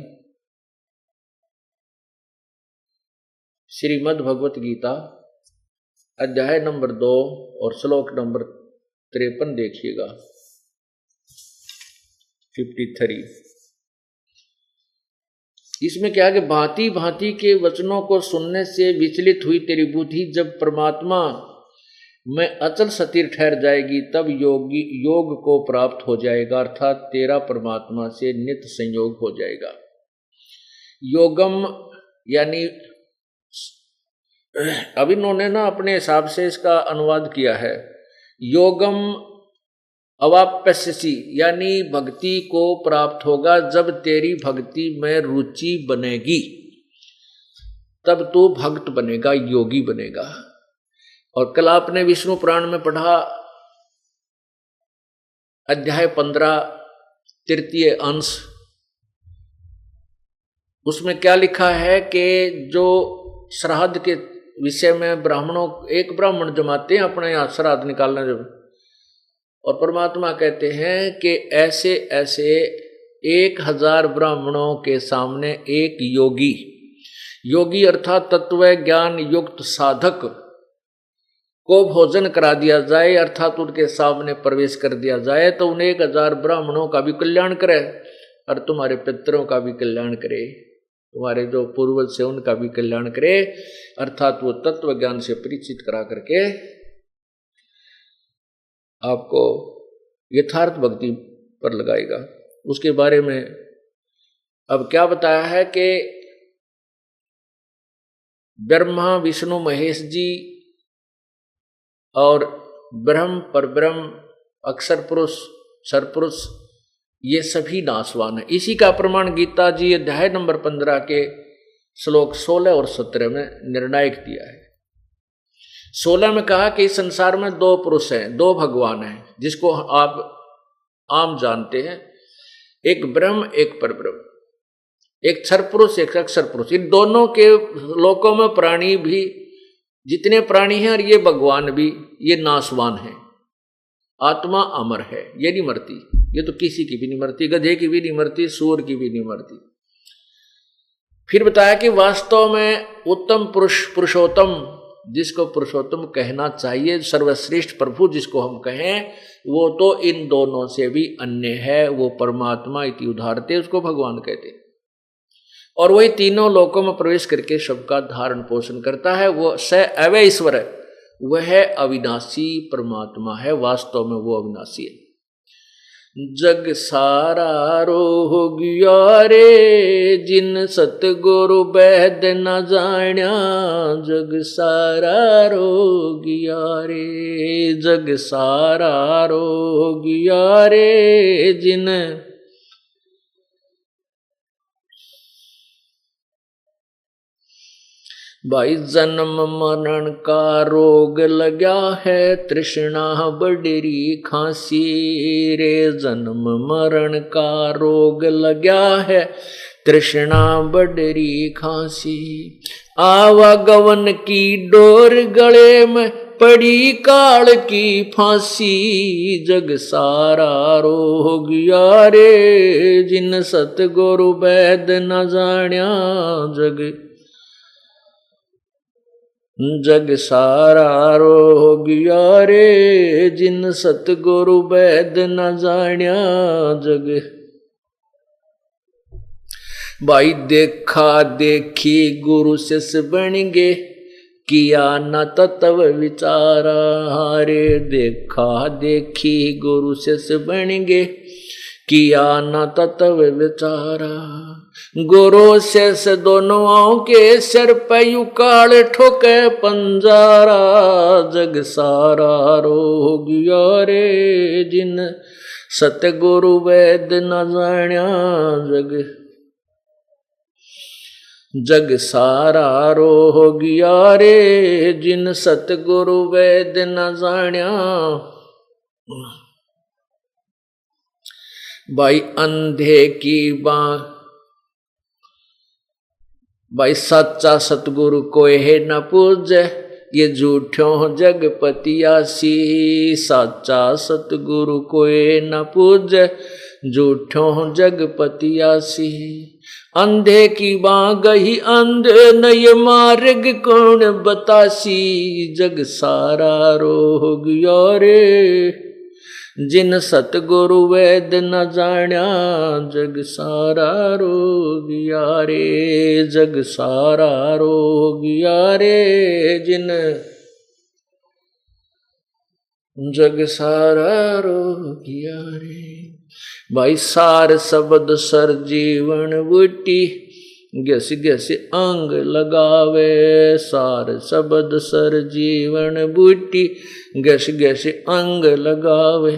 श्रीमद् भगवत गीता अध्याय नंबर 2 और श्लोक नंबर 53 देखिएगा, 53। इसमें क्या है कि भांति भांति के वचनों को सुनने से विचलित हुई तेरी बुद्धि जब परमात्मा में अचल स्थिर ठहर जाएगी, तब योग को प्राप्त हो जाएगा, अर्थात तेरा परमात्मा से नित्य संयोग हो जाएगा। योगम यानी, अब इन्होंने ना अपने हिसाब से इसका अनुवाद किया है, योगम अवाप्यसी, यानी भक्ति को प्राप्त होगा जब तेरी भक्ति में रुचि बनेगी, तब तू भक्त बनेगा, योगी बनेगा। और कल आपने विष्णु पुराण में पढ़ा अध्याय 15 तृतीय अंश, उसमें क्या लिखा है कि जो श्राद्ध के विषय में ब्राह्मणों, एक ब्राह्मण जमाते हैं अपने यहाँ श्राद्ध निकालना जब, और परमात्मा कहते हैं कि ऐसे ऐसे 1000 ब्राह्मणों के सामने एक योगी, योगी अर्थात तत्व ज्ञान युक्त साधक को भोजन करा दिया जाए, अर्थात उनके सामने प्रवेश कर दिया जाए, तो उन 1000 ब्राह्मणों का भी कल्याण करे और तुम्हारे पितरों का भी कल्याण करे, तुम्हारे जो पूर्वज से उनका भी कल्याण करे, अर्थात वो तत्व ज्ञान से परिचित करा करके आपको यथार्थ भक्ति पर लगाएगा। उसके बारे में अब क्या बताया है कि ब्रह्मा विष्णु महेश जी और ब्रह्म परब्रह्म अक्षर पुरुष सरपुरुष ये सभी नाशवान है। इसी का प्रमाण गीता जी अध्याय नंबर 15 के श्लोक 16 और 17 में निर्णायक दिया है। 16 में कहा कि इस संसार में 2 पुरुष हैं, 2 भगवान हैं, जिसको आप आम जानते हैं, एक ब्रह्म एक परब्रह्म, एक क्षर पुरुष एक अक्षर पुरुष। इन दोनों के लोकों में प्राणी भी, जितने प्राणी हैं और ये भगवान भी, ये नाशवान है। आत्मा अमर है, ये नहीं मरती, ये तो किसी की भी नहीं मरती, गधे की भी नहीं मरती, सूअर की भी नहीं मरती। फिर बताया कि वास्तव में उत्तम पुरुष, पुरुषोत्तम, जिसको पुरुषोत्तम कहना चाहिए, सर्वश्रेष्ठ प्रभु जिसको हम कहें, वो तो इन दोनों से भी अन्य है, वो परमात्मा इति उदाहरते, उसको भगवान कहते। और वही तीनों लोकों में प्रवेश करके सबका धारण पोषण करता है, वो स अवय ईश्वर है, वह अविनाशी परमात्मा है, वास्तव में वो अविनाशी है। जग सारा रोग गया रे, जिन सतगुरु वैद न जाण्या, जग सारा रोग गया रे, जग सारा रोग गया रे, जिन भाई जन्म मरण का रोग लगा है, तृष्णा बडरी खांसी रे, जन्म मरण का रोग लगा है, तृष्णा बडरी खांसी। आवागवन की डोर गले में पड़ी काल की फांसी, जग सारा रोग गया रे, जिन सतगुरु वैद न जाण्या, जग सारा रोग गया रे, जिन सतगुरु वैद न जाण्या, जग। भाई देखा देखी गुरु शिष्य बन गे, किया न तत्व विचारा रे, देखा देखी गुरु शिष्य बन गे, किया न तत्व विचारा। गुरु शेष दोनों के सिर पे युकाल ठोके पंजारा। जग सारा रोग रे जिन सतगुरु वेद न जाण्या। जग सारा रोग रे जिन सतगुरु वेद न जाण्या। भाई अंधे की बाँ भाई सच्चा सतगुरु कोई है न पूजे। ये झूठों जगपतियासी। सच्चा सतगुरु कोई न पूजे झूठों जगपतियासी। अंधे की बाँ गही अंधे नय मार्ग कौन बतासी। जग सारा रोग रे जिन सतगुरु वेद न जाण्या। जग सारा रोग रे जग सारा रोग रे जिन जग सारा रोग रे। भाई सार शब्द सर जीवन बूटी। गस गस अंग लगावे। सार शब्द सर जीवन बूटी। गस गस अंग लगावे।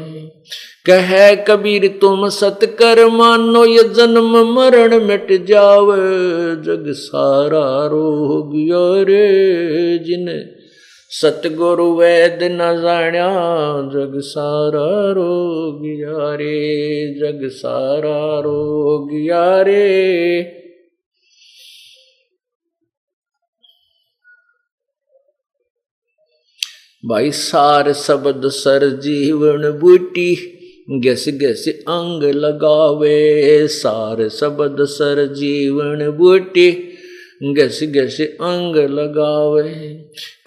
कहे कबीर तुम सत कर मानो ये जन्म मरण मिट जावे। जग सारा रोग रे जिन सतगुरु वेद न जाण्या। जग सारा रोग रे जग सारा रोग रे। भाई सार शब्द सर जीवन बूटी। गस गस अंग लगावे। सार शब्द सर जीवन बूटी। गस गस अंग लगावे।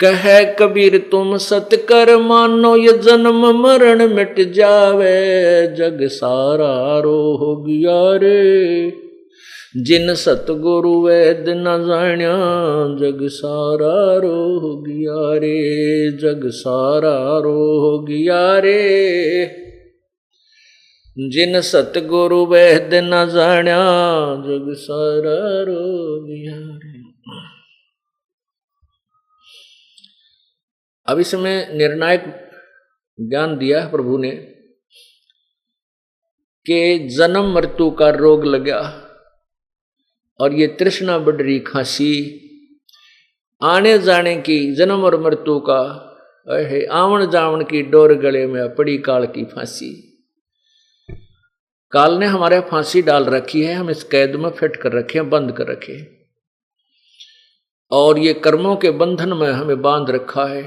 कहे कबीर तुम सत कर मानो ये जन्म मरण मिट जावे। जग सारा रोग रे जिन सतगुरु वेद न जाण्या। जग सारा रोग रे जग सारा रोग रे जिन सतगुरु वेद न जाण्या। जग सारा रोग रे। अब इसमें निर्णायक ज्ञान दिया है प्रभु ने कि जन्म मृत्यु का रोग लगा और ये तृष्णा बढ़ रही खांसी। आने जाने की जन्म और मृत्यु का आवन जावन की डोर गले में पड़ी काल की फांसी। काल ने हमारे फांसी डाल रखी है। हम इस कैद में फिट कर रखे हैं, बंद कर रखे हैं और ये कर्मों के बंधन में हमें बांध रखा है।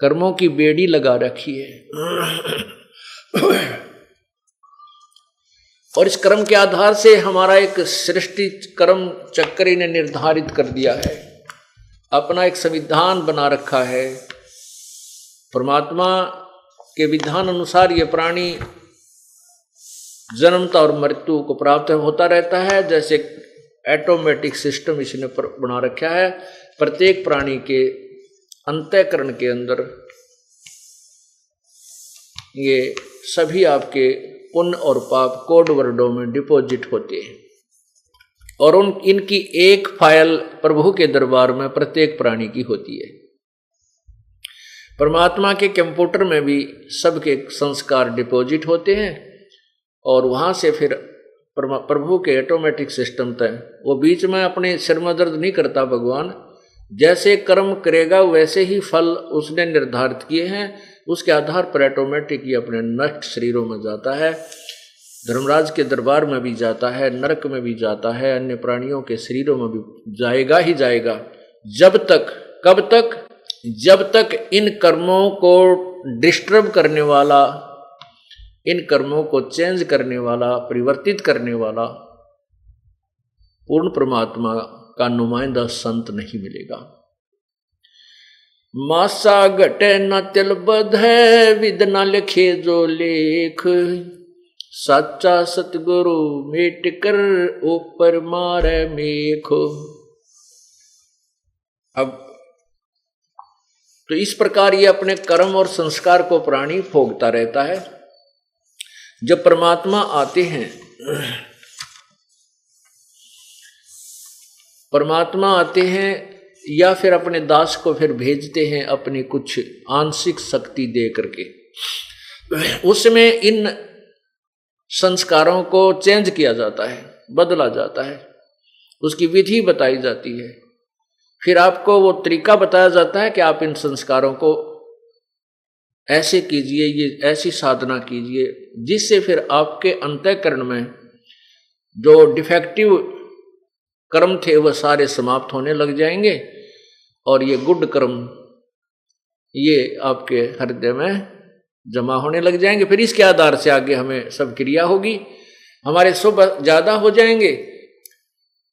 कर्मों की बेड़ी लगा रखी है और इस कर्म के आधार से हमारा एक सृष्टि कर्म चक्र इन्हें निर्धारित कर दिया है। अपना एक संविधान बना रखा है। परमात्मा के विधान अनुसार ये प्राणी जन्मता और मृत्यु को प्राप्त होता रहता है। जैसे ऑटोमेटिक सिस्टम इसने बना रखा है। प्रत्येक प्राणी के अंतःकरण के अंदर ये सभी आपके पुण्य और पाप कोड वर्डों में डिपॉजिट होते हैं और इनकी एक फाइल प्रभु के दरबार में प्रत्येक प्राणी की होती है। परमात्मा के कंप्यूटर में भी सबके संस्कार डिपॉजिट होते हैं और वहां से फिर प्रभु के ऑटोमेटिक सिस्टम तक वो बीच में अपने सिर में दर्द नहीं करता। भगवान जैसे कर्म करेगा वैसे ही फल उसने निर्धारित किए हैं। उसके आधार पर ऑटोमेटिक ही अपने नष्ट शरीरों में जाता है। धर्मराज के दरबार में भी जाता है, नरक में भी जाता है, अन्य प्राणियों के शरीरों में भी जाएगा ही जाएगा। जब तक, कब तक? जब तक इन कर्मों को डिस्टर्ब करने वाला, इन कर्मों को चेंज करने वाला, परिवर्तित करने वाला पूर्ण परमात्मा का नुमाइंदा संत नहीं मिलेगा। मासा घटे न तिल बध है, विद न लिखे जो लेख, सच्चा सतगुरु मेट कर ऊपर मारे मेख। अब तो इस प्रकार ये अपने कर्म और संस्कार को प्राणी भोगता रहता है। जब परमात्मा आते हैं, परमात्मा आते हैं या फिर अपने दास को फिर भेजते हैं अपनी कुछ आंशिक शक्ति दे करके, उसमें इन संस्कारों को चेंज किया जाता है, बदला जाता है, उसकी विधि बताई जाती है। फिर आपको वो तरीका बताया जाता है कि आप इन संस्कारों को ऐसे कीजिए, ये ऐसी साधना कीजिए, जिससे फिर आपके अंतःकरण में जो डिफेक्टिव कर्म थे वह सारे समाप्त होने लग जाएंगे और ये गुड कर्म ये आपके हृदय में जमा होने लग जाएंगे। फिर इसके आधार से आगे हमें सब क्रिया होगी, हमारे शुभ ज़्यादा हो जाएंगे,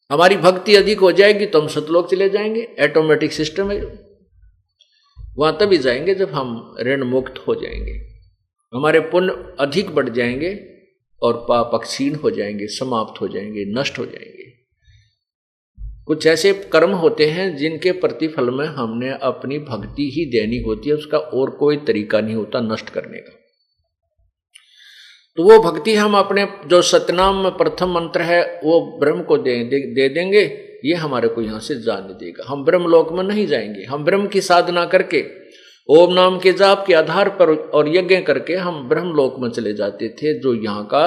हमारी भक्ति अधिक हो जाएगी तो हम सतलोक चले जाएंगे। ऑटोमेटिक सिस्टम है, वहाँ तभी जाएंगे जब हम ऋण मुक्त हो जाएंगे, हमारे पुण्य अधिक बढ़ जाएंगे और पाप क्षीण हो जाएंगे, समाप्त हो जाएंगे, नष्ट हो जाएंगे। कुछ ऐसे कर्म होते हैं जिनके प्रतिफल में हमने अपनी भक्ति ही देनी होती है, उसका और कोई तरीका नहीं होता नष्ट करने का। तो वो भक्ति हम अपने जो सतनाम में प्रथम मंत्र है वो ब्रह्म को दे देंगे, ये हमारे को यहाँ से जाने देगा। हम ब्रह्मलोक में नहीं जाएंगे, हम ब्रह्म की साधना करके ओम नाम के जाप के आधार पर और यज्ञ करके हम ब्रह्मलोक में चले जाते थे, जो यहाँ का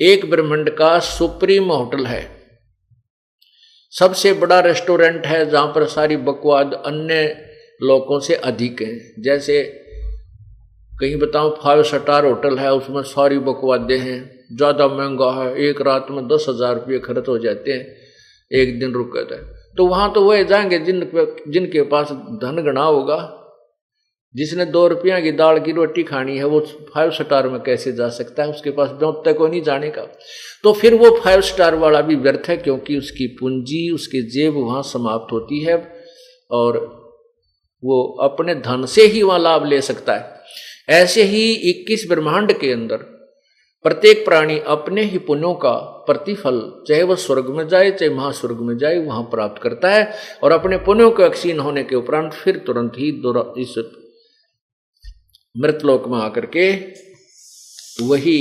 एक ब्रह्मांड का सुप्रीम होटल है, सबसे बड़ा रेस्टोरेंट है, जहाँ पर सारी बकवाद अन्य लोगों से अधिक है। जैसे कहीं बताऊँ 5 स्टार होटल है, उसमें सारी बकवादे हैं, ज़्यादा महंगा है, एक रात में 10,000 रुपये खर्च हो जाते हैं, एक दिन रुक जाता है। तो वहाँ तो वह जाएंगे जिनके पास धन गणा होगा, जिसने 2 रुपया की दाल की रोटी खानी है वो 5 स्टार में कैसे जा सकता है, उसके पास ब्योंत को नहीं जाने का। तो फिर वो 5 स्टार वाला भी व्यर्थ है, क्योंकि उसकी पूंजी, उसकी जेब वहाँ समाप्त होती है और वो अपने धन से ही वहाँ लाभ ले सकता है। ऐसे ही 21 ब्रह्मांड के अंदर प्रत्येक प्राणी अपने ही पुण्यों का प्रतिफल, चाहे वह स्वर्ग में जाए चाहे महास्वर्ग में जाए, वहाँ प्राप्त करता है और अपने पुण्यों के क्षीण होने के उपरांत फिर तुरंत ही इस मृतलोक में आकर के वही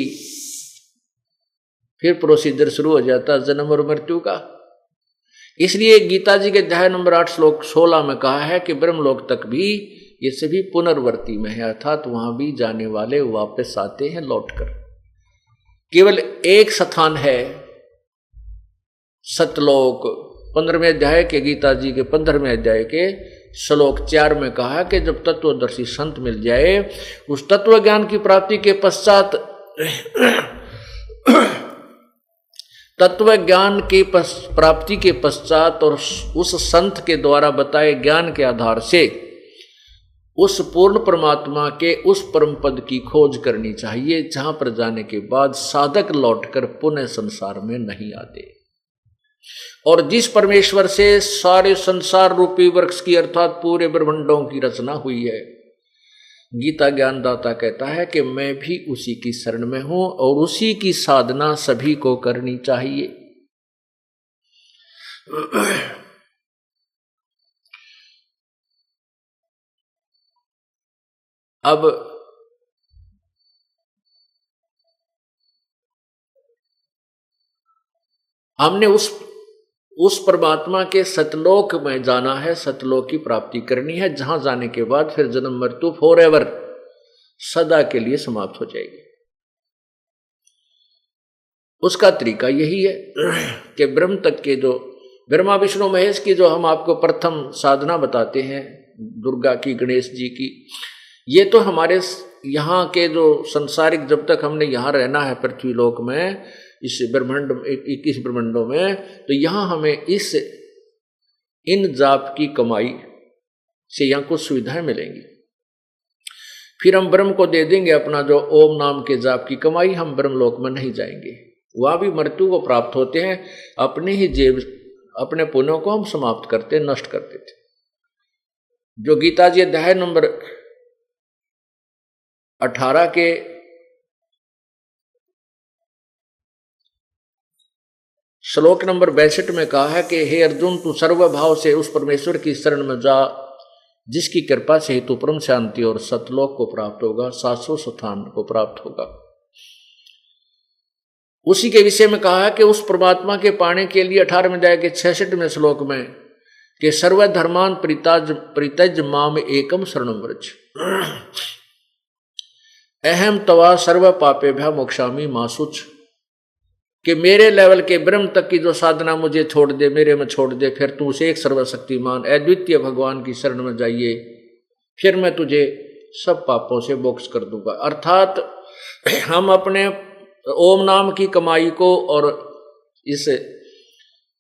फिर प्रोसीजर शुरू हो जाता है जन्म और मृत्यु का। इसलिए गीता जी के अध्याय नंबर 8 श्लोक 16 में कहा है कि ब्रह्मलोक तक भी ये सभी पुनर्वर्ती में है, अर्थात वहां भी जाने वाले वापस आते हैं लौटकर। केवल एक स्थान है सतलोक। 15वें अध्याय के गीता जी के 15वें अध्याय के श्लोक 4 में कहा कि जब तत्वदर्शी संत मिल जाए, उस तत्व ज्ञान की प्राप्ति के पश्चात तत्व ज्ञान की प्राप्ति के पश्चात और उस संत के द्वारा बताए ज्ञान के आधार से उस पूर्ण परमात्मा के उस परम पद की खोज करनी चाहिए, जहां पर जाने के बाद साधक लौटकर पुनः संसार में नहीं आते। और जिस परमेश्वर से सारे संसार रूपी वृक्ष की अर्थात पूरे ब्रह्मांडों की रचना हुई है, गीता ज्ञानदाता कहता है कि मैं भी उसी की शरण में हूं और उसी की साधना सभी को करनी चाहिए। अब हमने उस परमात्मा के सतलोक में जाना है, सतलोक की प्राप्ति करनी है, जहां जाने के बाद फिर जन्म मृत्यु फॉरएवर सदा के लिए समाप्त हो जाएगी। उसका तरीका यही है कि ब्रह्म तक के जो ब्रह्मा विष्णु महेश की जो हम आपको प्रथम साधना बताते हैं, दुर्गा की, गणेश जी की, ये तो हमारे यहाँ के जो संसारिक, जब तक हमने यहाँ रहना है पृथ्वी लोक में, इस ब्रह्मांड 21 ब्रह्मांडों में, तो यहाँ हमें इन जाप की कमाई से यहाँ कुछ सुविधाएं मिलेंगी। फिर हम ब्रह्म को दे देंगे अपना जो ओम नाम के जाप की कमाई, हम ब्रह्मलोक में नहीं जाएंगे, वहाँ भी मृत्यु को प्राप्त होते हैं। अपने ही जेब, अपने पुण्यों को हम समाप्त करते, नष्ट करते थे। जो गीता जी अध्याय नंबर 18 के श्लोक नंबर 62 में कहा है कि हे अर्जुन, तू सर्वभाव से उस परमेश्वर की शरण में जा, जिसकी कृपा से ही तू परम शांति और सतलोक को प्राप्त होगा, शाश्वत स्थान को प्राप्त होगा। उसी के विषय में कहा है कि उस परमात्मा के पाने के लिए 18वें अध्याय के 66वें श्लोक में कि सर्वधर्मान परित्यज माम एकम शरणम व्रज अहम तवा सर्व पापेभ्यः मोक्षामि मा शुच, कि मेरे लेवल के ब्रह्म तक की जो साधना मुझे छोड़ दे, मेरे में छोड़ दे, फिर तू उसे एक सर्वशक्तिमान अद्वितीय भगवान की शरण में जाइए, फिर मैं तुझे सब पापों से मोक्ष कर दूंगा। अर्थात हम अपने ओम नाम की कमाई को और इस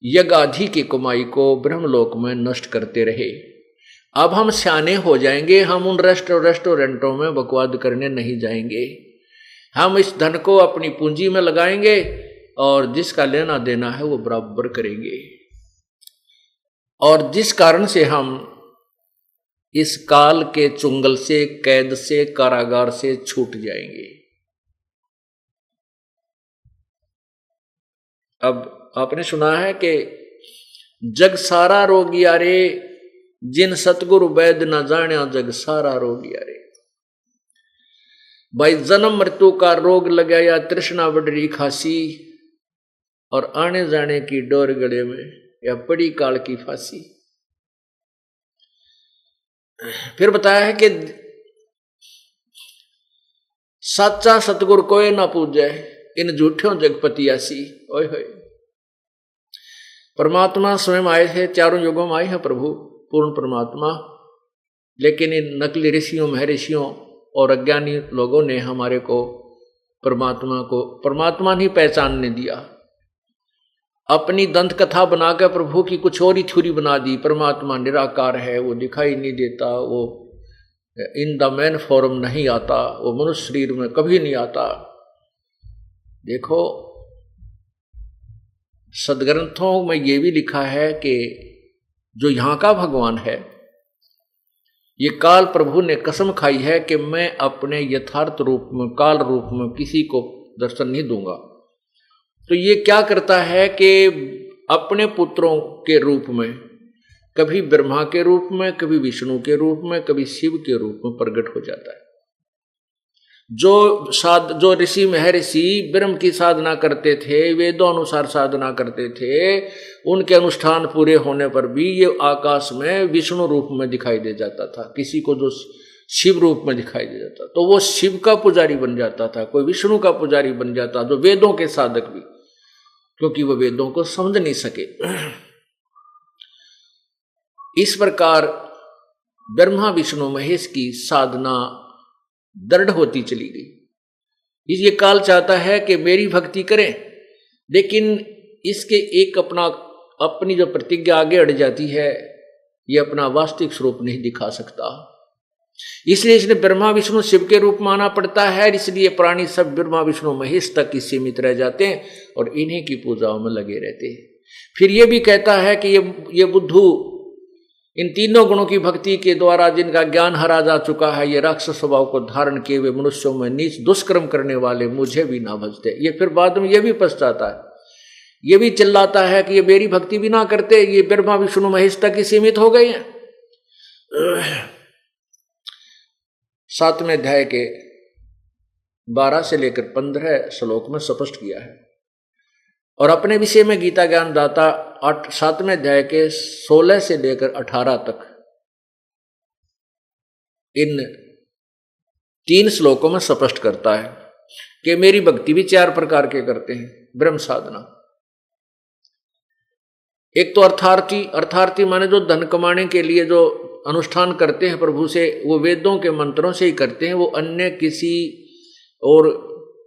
यज्ञाधि की कमाई को ब्रह्मलोक में नष्ट करते रहे। अब हम सियाने हो जाएंगे, हम उन रेस्टोरेंटों में बकवाद करने नहीं जाएंगे, हम इस धन को अपनी पूंजी में लगाएंगे और जिसका लेना देना है वो बराबर करेंगे, और जिस कारण से हम इस काल के चुंगल से, कैद से, कारागार से छूट जाएंगे। अब आपने सुना है कि जग सारा रोगिया रे, जिन सतगुरु वैद न जाण्या जग सारा रोगिया रे। भाई जन्म मृत्यु का रोग लगा या तृष्णा बढ़ रही खासी, और आने जाने की डोर गले में या पड़ी काल की फांसी। फिर बताया है कि सच्चा सतगुरु कोई ना पूजे, इन झूठों जगपति ऐसी। ओए होए, परमात्मा स्वयं आए थे, चारों युगों में आए हैं प्रभु पूर्ण परमात्मा, लेकिन इन नकली ऋषियों, महर्षियों और अज्ञानी लोगों ने हमारे को परमात्मा नहीं पहचानने दिया। अपनी दंत कथा बनाकर प्रभु की कुछ और ही थ्योरी बना दी। परमात्मा निराकार है, वो दिखाई नहीं देता, वो इन द मैन फॉर्म नहीं आता, वो मनुष्य शरीर में कभी नहीं आता। देखो सदग्रंथों में ये भी लिखा है कि जो यहाँ का भगवान है, ये काल प्रभु ने कसम खाई है कि मैं अपने यथार्थ रूप में, काल रूप में किसी को दर्शन नहीं दूंगा। तो ये क्या करता है कि अपने पुत्रों के रूप में, कभी ब्रह्मा के रूप में, कभी विष्णु के रूप में, कभी शिव के रूप में प्रकट हो जाता है। जो ऋषि महर्षि ब्रह्म की साधना करते थे, वेदों अनुसार साधना करते थे, उनके अनुष्ठान पूरे होने पर भी ये आकाश में विष्णु रूप में दिखाई दे जाता था। किसी को जो शिव रूप में दिखाई दे जाता तो वो शिव का पुजारी बन जाता था, कोई विष्णु का पुजारी बन जाता, जो वेदों के साधक भी, क्योंकि वो वेदों को समझ नहीं सके। इस प्रकार ब्रह्मा विष्णु महेश की साधना दृढ़ होती चली गई। ये काल चाहता है कि मेरी भक्ति करें, लेकिन इसके एक अपनी जो प्रतिज्ञा आगे अड़ जाती है, ये अपना वास्तविक स्वरूप नहीं दिखा सकता। इसलिए इसने ब्रह्मा विष्णु शिव के रूप माना पड़ता है। इसलिए प्राणी सब ब्रह्मा विष्णु महेश तक ही सीमित रह जाते हैं और इन्हीं की पूजाओं में लगे रहते हैं। फिर ये भी कहता है कि ये बुद्धू इन तीनों गुणों की भक्ति के द्वारा जिनका ज्ञान हरा जा चुका है, ये राक्षस स्वभाव को धारण किए हुए मनुष्यों में नीच दुष्कर्म करने वाले मुझे भी ना भजते। ये फिर बाद में ये भी पछताता है, ये भी चिल्लाता है कि ये मेरी भक्ति भी ना करते, ये ब्रह्मा विष्णु महेश तक ही सीमित हो गए हैं। 7वें अध्याय के 12 से लेकर 15 श्लोक में स्पष्ट किया है। और अपने विषय में गीता ज्ञान दाता 7वें अध्याय के 16 से लेकर 18 तक इन 3 श्लोकों में स्पष्ट करता है कि मेरी भक्ति भी 4 प्रकार के करते हैं। ब्रह्म साधना, एक तो अर्थार्थी माने जो धन कमाने के लिए जो अनुष्ठान करते हैं प्रभु से, वो वेदों के मंत्रों से ही करते हैं, वो अन्य किसी और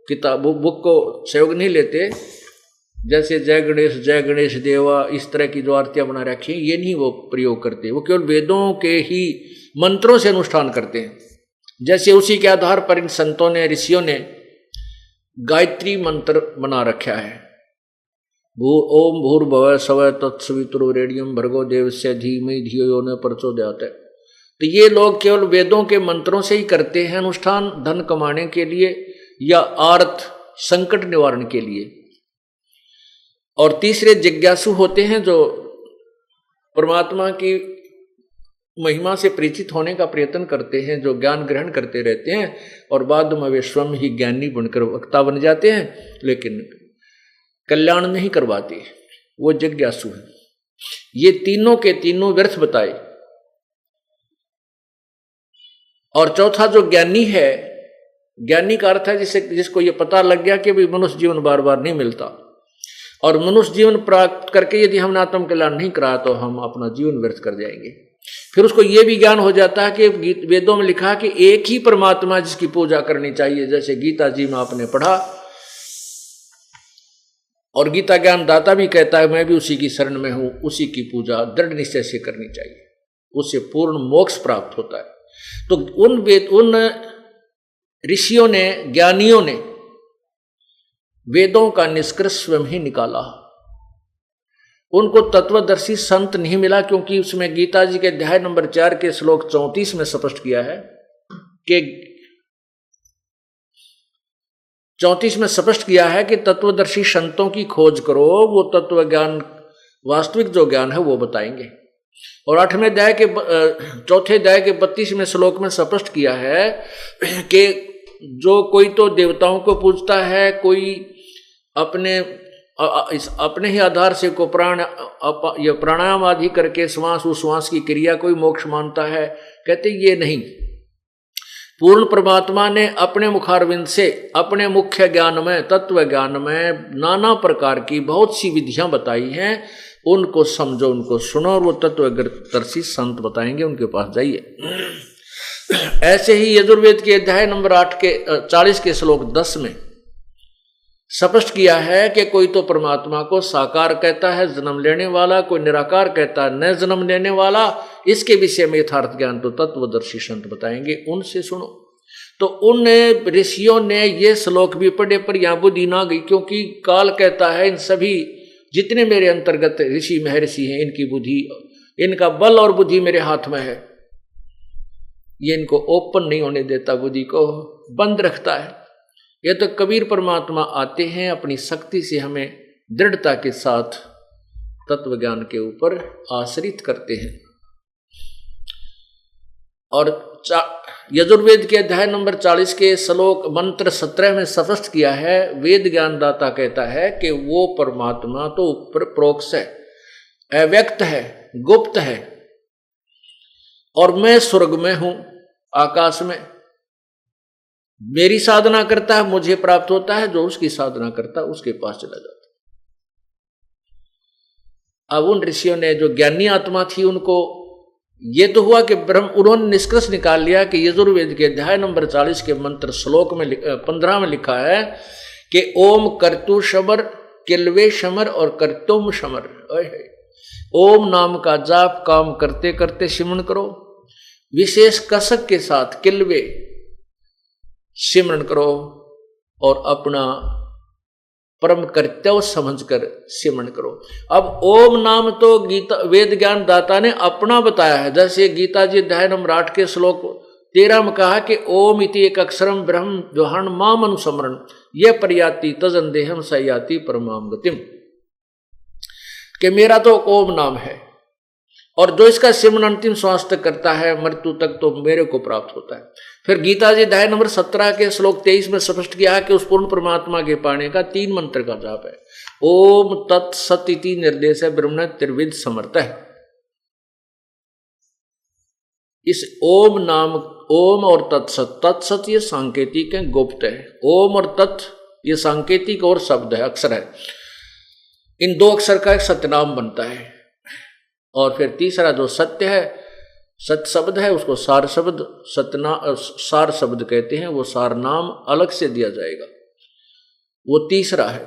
किताब बुक को सहयोग नहीं लेते। जैसे जय गणेश देवा, इस तरह की जो आरतियां बना रखी ये नहीं वो प्रयोग करते, वो केवल वेदों के ही मंत्रों से अनुष्ठान करते हैं। जैसे उसी के आधार पर इन संतों ने, ऋषियों ने गायत्री मंत्र बना रखा है। ओम भूर्भुवः स्वः तत्सवितुर्वरेण्यं भर्गो देवस्य धीमहि धियो यो न प्रचोदयात्। तो ये लोग केवल वेदों के मंत्रों से ही करते हैं अनुष्ठान, धन कमाने के लिए या आर्थ संकट निवारण के लिए। और तीसरे जिज्ञासु होते हैं जो परमात्मा की महिमा से परिचित होने का प्रयत्न करते हैं, जो ज्ञान ग्रहण करते रहते हैं और बाद में वे स्वयं ही ज्ञानी बनकर वक्ता बन जाते हैं। लेकिन कल्याण नहीं करवाती, वो जिज्ञासु है। ये तीनों के तीनों व्यर्थ बताए। और चौथा जो ज्ञानी है, ज्ञानी का अर्थ है जिसको ये पता लग गया कि भाई मनुष्य जीवन बार बार नहीं मिलता, और मनुष्य जीवन प्राप्त करके यदि हमने आत्म कल्याण नहीं करा तो हम अपना जीवन व्यर्थ कर जाएंगे। फिर उसको ये भी ज्ञान हो जाता है कि वेदों में लिखा कि एक ही परमात्मा जिसकी पूजा करनी चाहिए, जैसे गीता जी में आपने पढ़ा, और गीता ज्ञान दाता भी कहता है मैं भी उसी की शरण में हूं, उसी की पूजा दृढ़ निश्चय से करनी चाहिए, उससे पूर्ण मोक्ष प्राप्त होता है। तो उन ऋषियों ने, ज्ञानियों ने वेदों का निष्कर्ष स्वयं ही निकाला। उनको तत्वदर्शी संत नहीं मिला, क्योंकि उसमें गीता जी के अध्याय नंबर 4 के श्लोक 34 में स्पष्ट किया है कि 34 में स्पष्ट किया है कि तत्वदर्शी संतों की खोज करो, वो तत्व ज्ञान, वास्तविक जो ज्ञान है वो बताएंगे। और 8वें अध्याय के 4थे अध्याय के 32वें श्लोक में स्पष्ट किया है कि जो कोई तो देवताओं को पूजता है, कोई अपने ही आधार से को प्राणायाम आदि करके श्वास उश्वास की क्रिया कोई मोक्ष मानता है, कहते ये नहीं। पूर्ण परमात्मा ने अपने मुखारविंद से अपने मुख्य ज्ञान में, तत्व ज्ञान में नाना प्रकार की बहुत सी विधियां बताई हैं, उनको समझो, उनको सुनो, और वो तत्वदर्शी संत बताएंगे, उनके पास जाइए। ऐसे ही यजुर्वेद के अध्याय नंबर 8 के 40 के श्लोक 10 में स्पष्ट किया है कि कोई तो परमात्मा को साकार कहता है, जन्म लेने वाला, कोई निराकार कहता है, न जन्म लेने वाला। इसके विषय में यथार्थ ज्ञान तो तत्वदर्शी संत बताएंगे, उनसे सुनो। तो उन ऋषियों ने ये श्लोक भी पढ़े, पर यहाँ बुद्धि ना गई, क्योंकि काल कहता है इन सभी जितने मेरे अंतर्गत ऋषि महर्षि हैं, इनकी बुद्धि, इनका बल और बुद्धि मेरे हाथ में है। ये इनको ओपन नहीं होने देता, बुद्धि को बंद रखता है। ये तो कबीर परमात्मा आते हैं, अपनी शक्ति से हमें दृढ़ता के साथ तत्व ज्ञान के ऊपर आश्रित करते हैं। और यजुर्वेद के अध्याय नंबर 40 के श्लोक मंत्र 17 में स्पष्ट किया है, वेद ज्ञान दाता कहता है कि वो परमात्मा तो ऊपर प्रोक्ष है, अव्यक्त है, गुप्त है, और मैं स्वर्ग में हूं, आकाश में। मेरी साधना करता है, मुझे प्राप्त होता है, जो उसकी साधना करता है उसके पास चला जाता है। अब उन ऋषियों ने, जो ज्ञानी आत्मा थी, उनको ये तो हुआ कि उन्होंने निष्कर्ष निकाल लिया कि यजुर्वेद के अध्याय नंबर 40 के मंत्र श्लोक में 15 में लिखा है कि ओम कर्तु शमर, किल्वे शमर और कर्तुम शमर। ओम नाम का जाप काम करते करते सिमरन करो, विशेष कसक के साथ किल्वे सिमरन करो, और अपना परम कर्तव्य समझकर सिमरन करो। अब ओम नाम तो गीता वेद ज्ञान दाता ने अपना बताया है, जैसे गीता जी अध्याय नंबर 8 के श्लोक 13 में कहा कि ओम इति एक अक्षरम ब्रह्म जोहन माम अनुसमरण ये पर्याति तजन देहम सयाति परमाम गतिम, कि मेरा तो ओम नाम है, और जो इसका सिमरन अंतिम श्वास तक करता है, मृत्यु तक, तो मेरे को प्राप्त होता है। फिर गीता जी अध्याय नंबर 17 के श्लोक 23 में स्पष्ट किया है कि उस पूर्ण परमात्मा के पाने का 3 मंत्र का जाप है। ओम तत्सत इति निर्देश है ब्रह्म त्रिविध समर्थ है। इस ओम नाम, ओम और तत्सत, तत्सत ये सांकेतिक है, गुप्त है। ओम और तत् ये सांकेतिक और शब्द है, अक्षर है। इन 2 अक्षर का एक सत्यनाम बनता है। और फिर तीसरा जो सत्य है, सत शब्द है, उसको सार शब्द, सार शब्द कहते हैं। वो सार नाम अलग से दिया जाएगा, वो तीसरा है।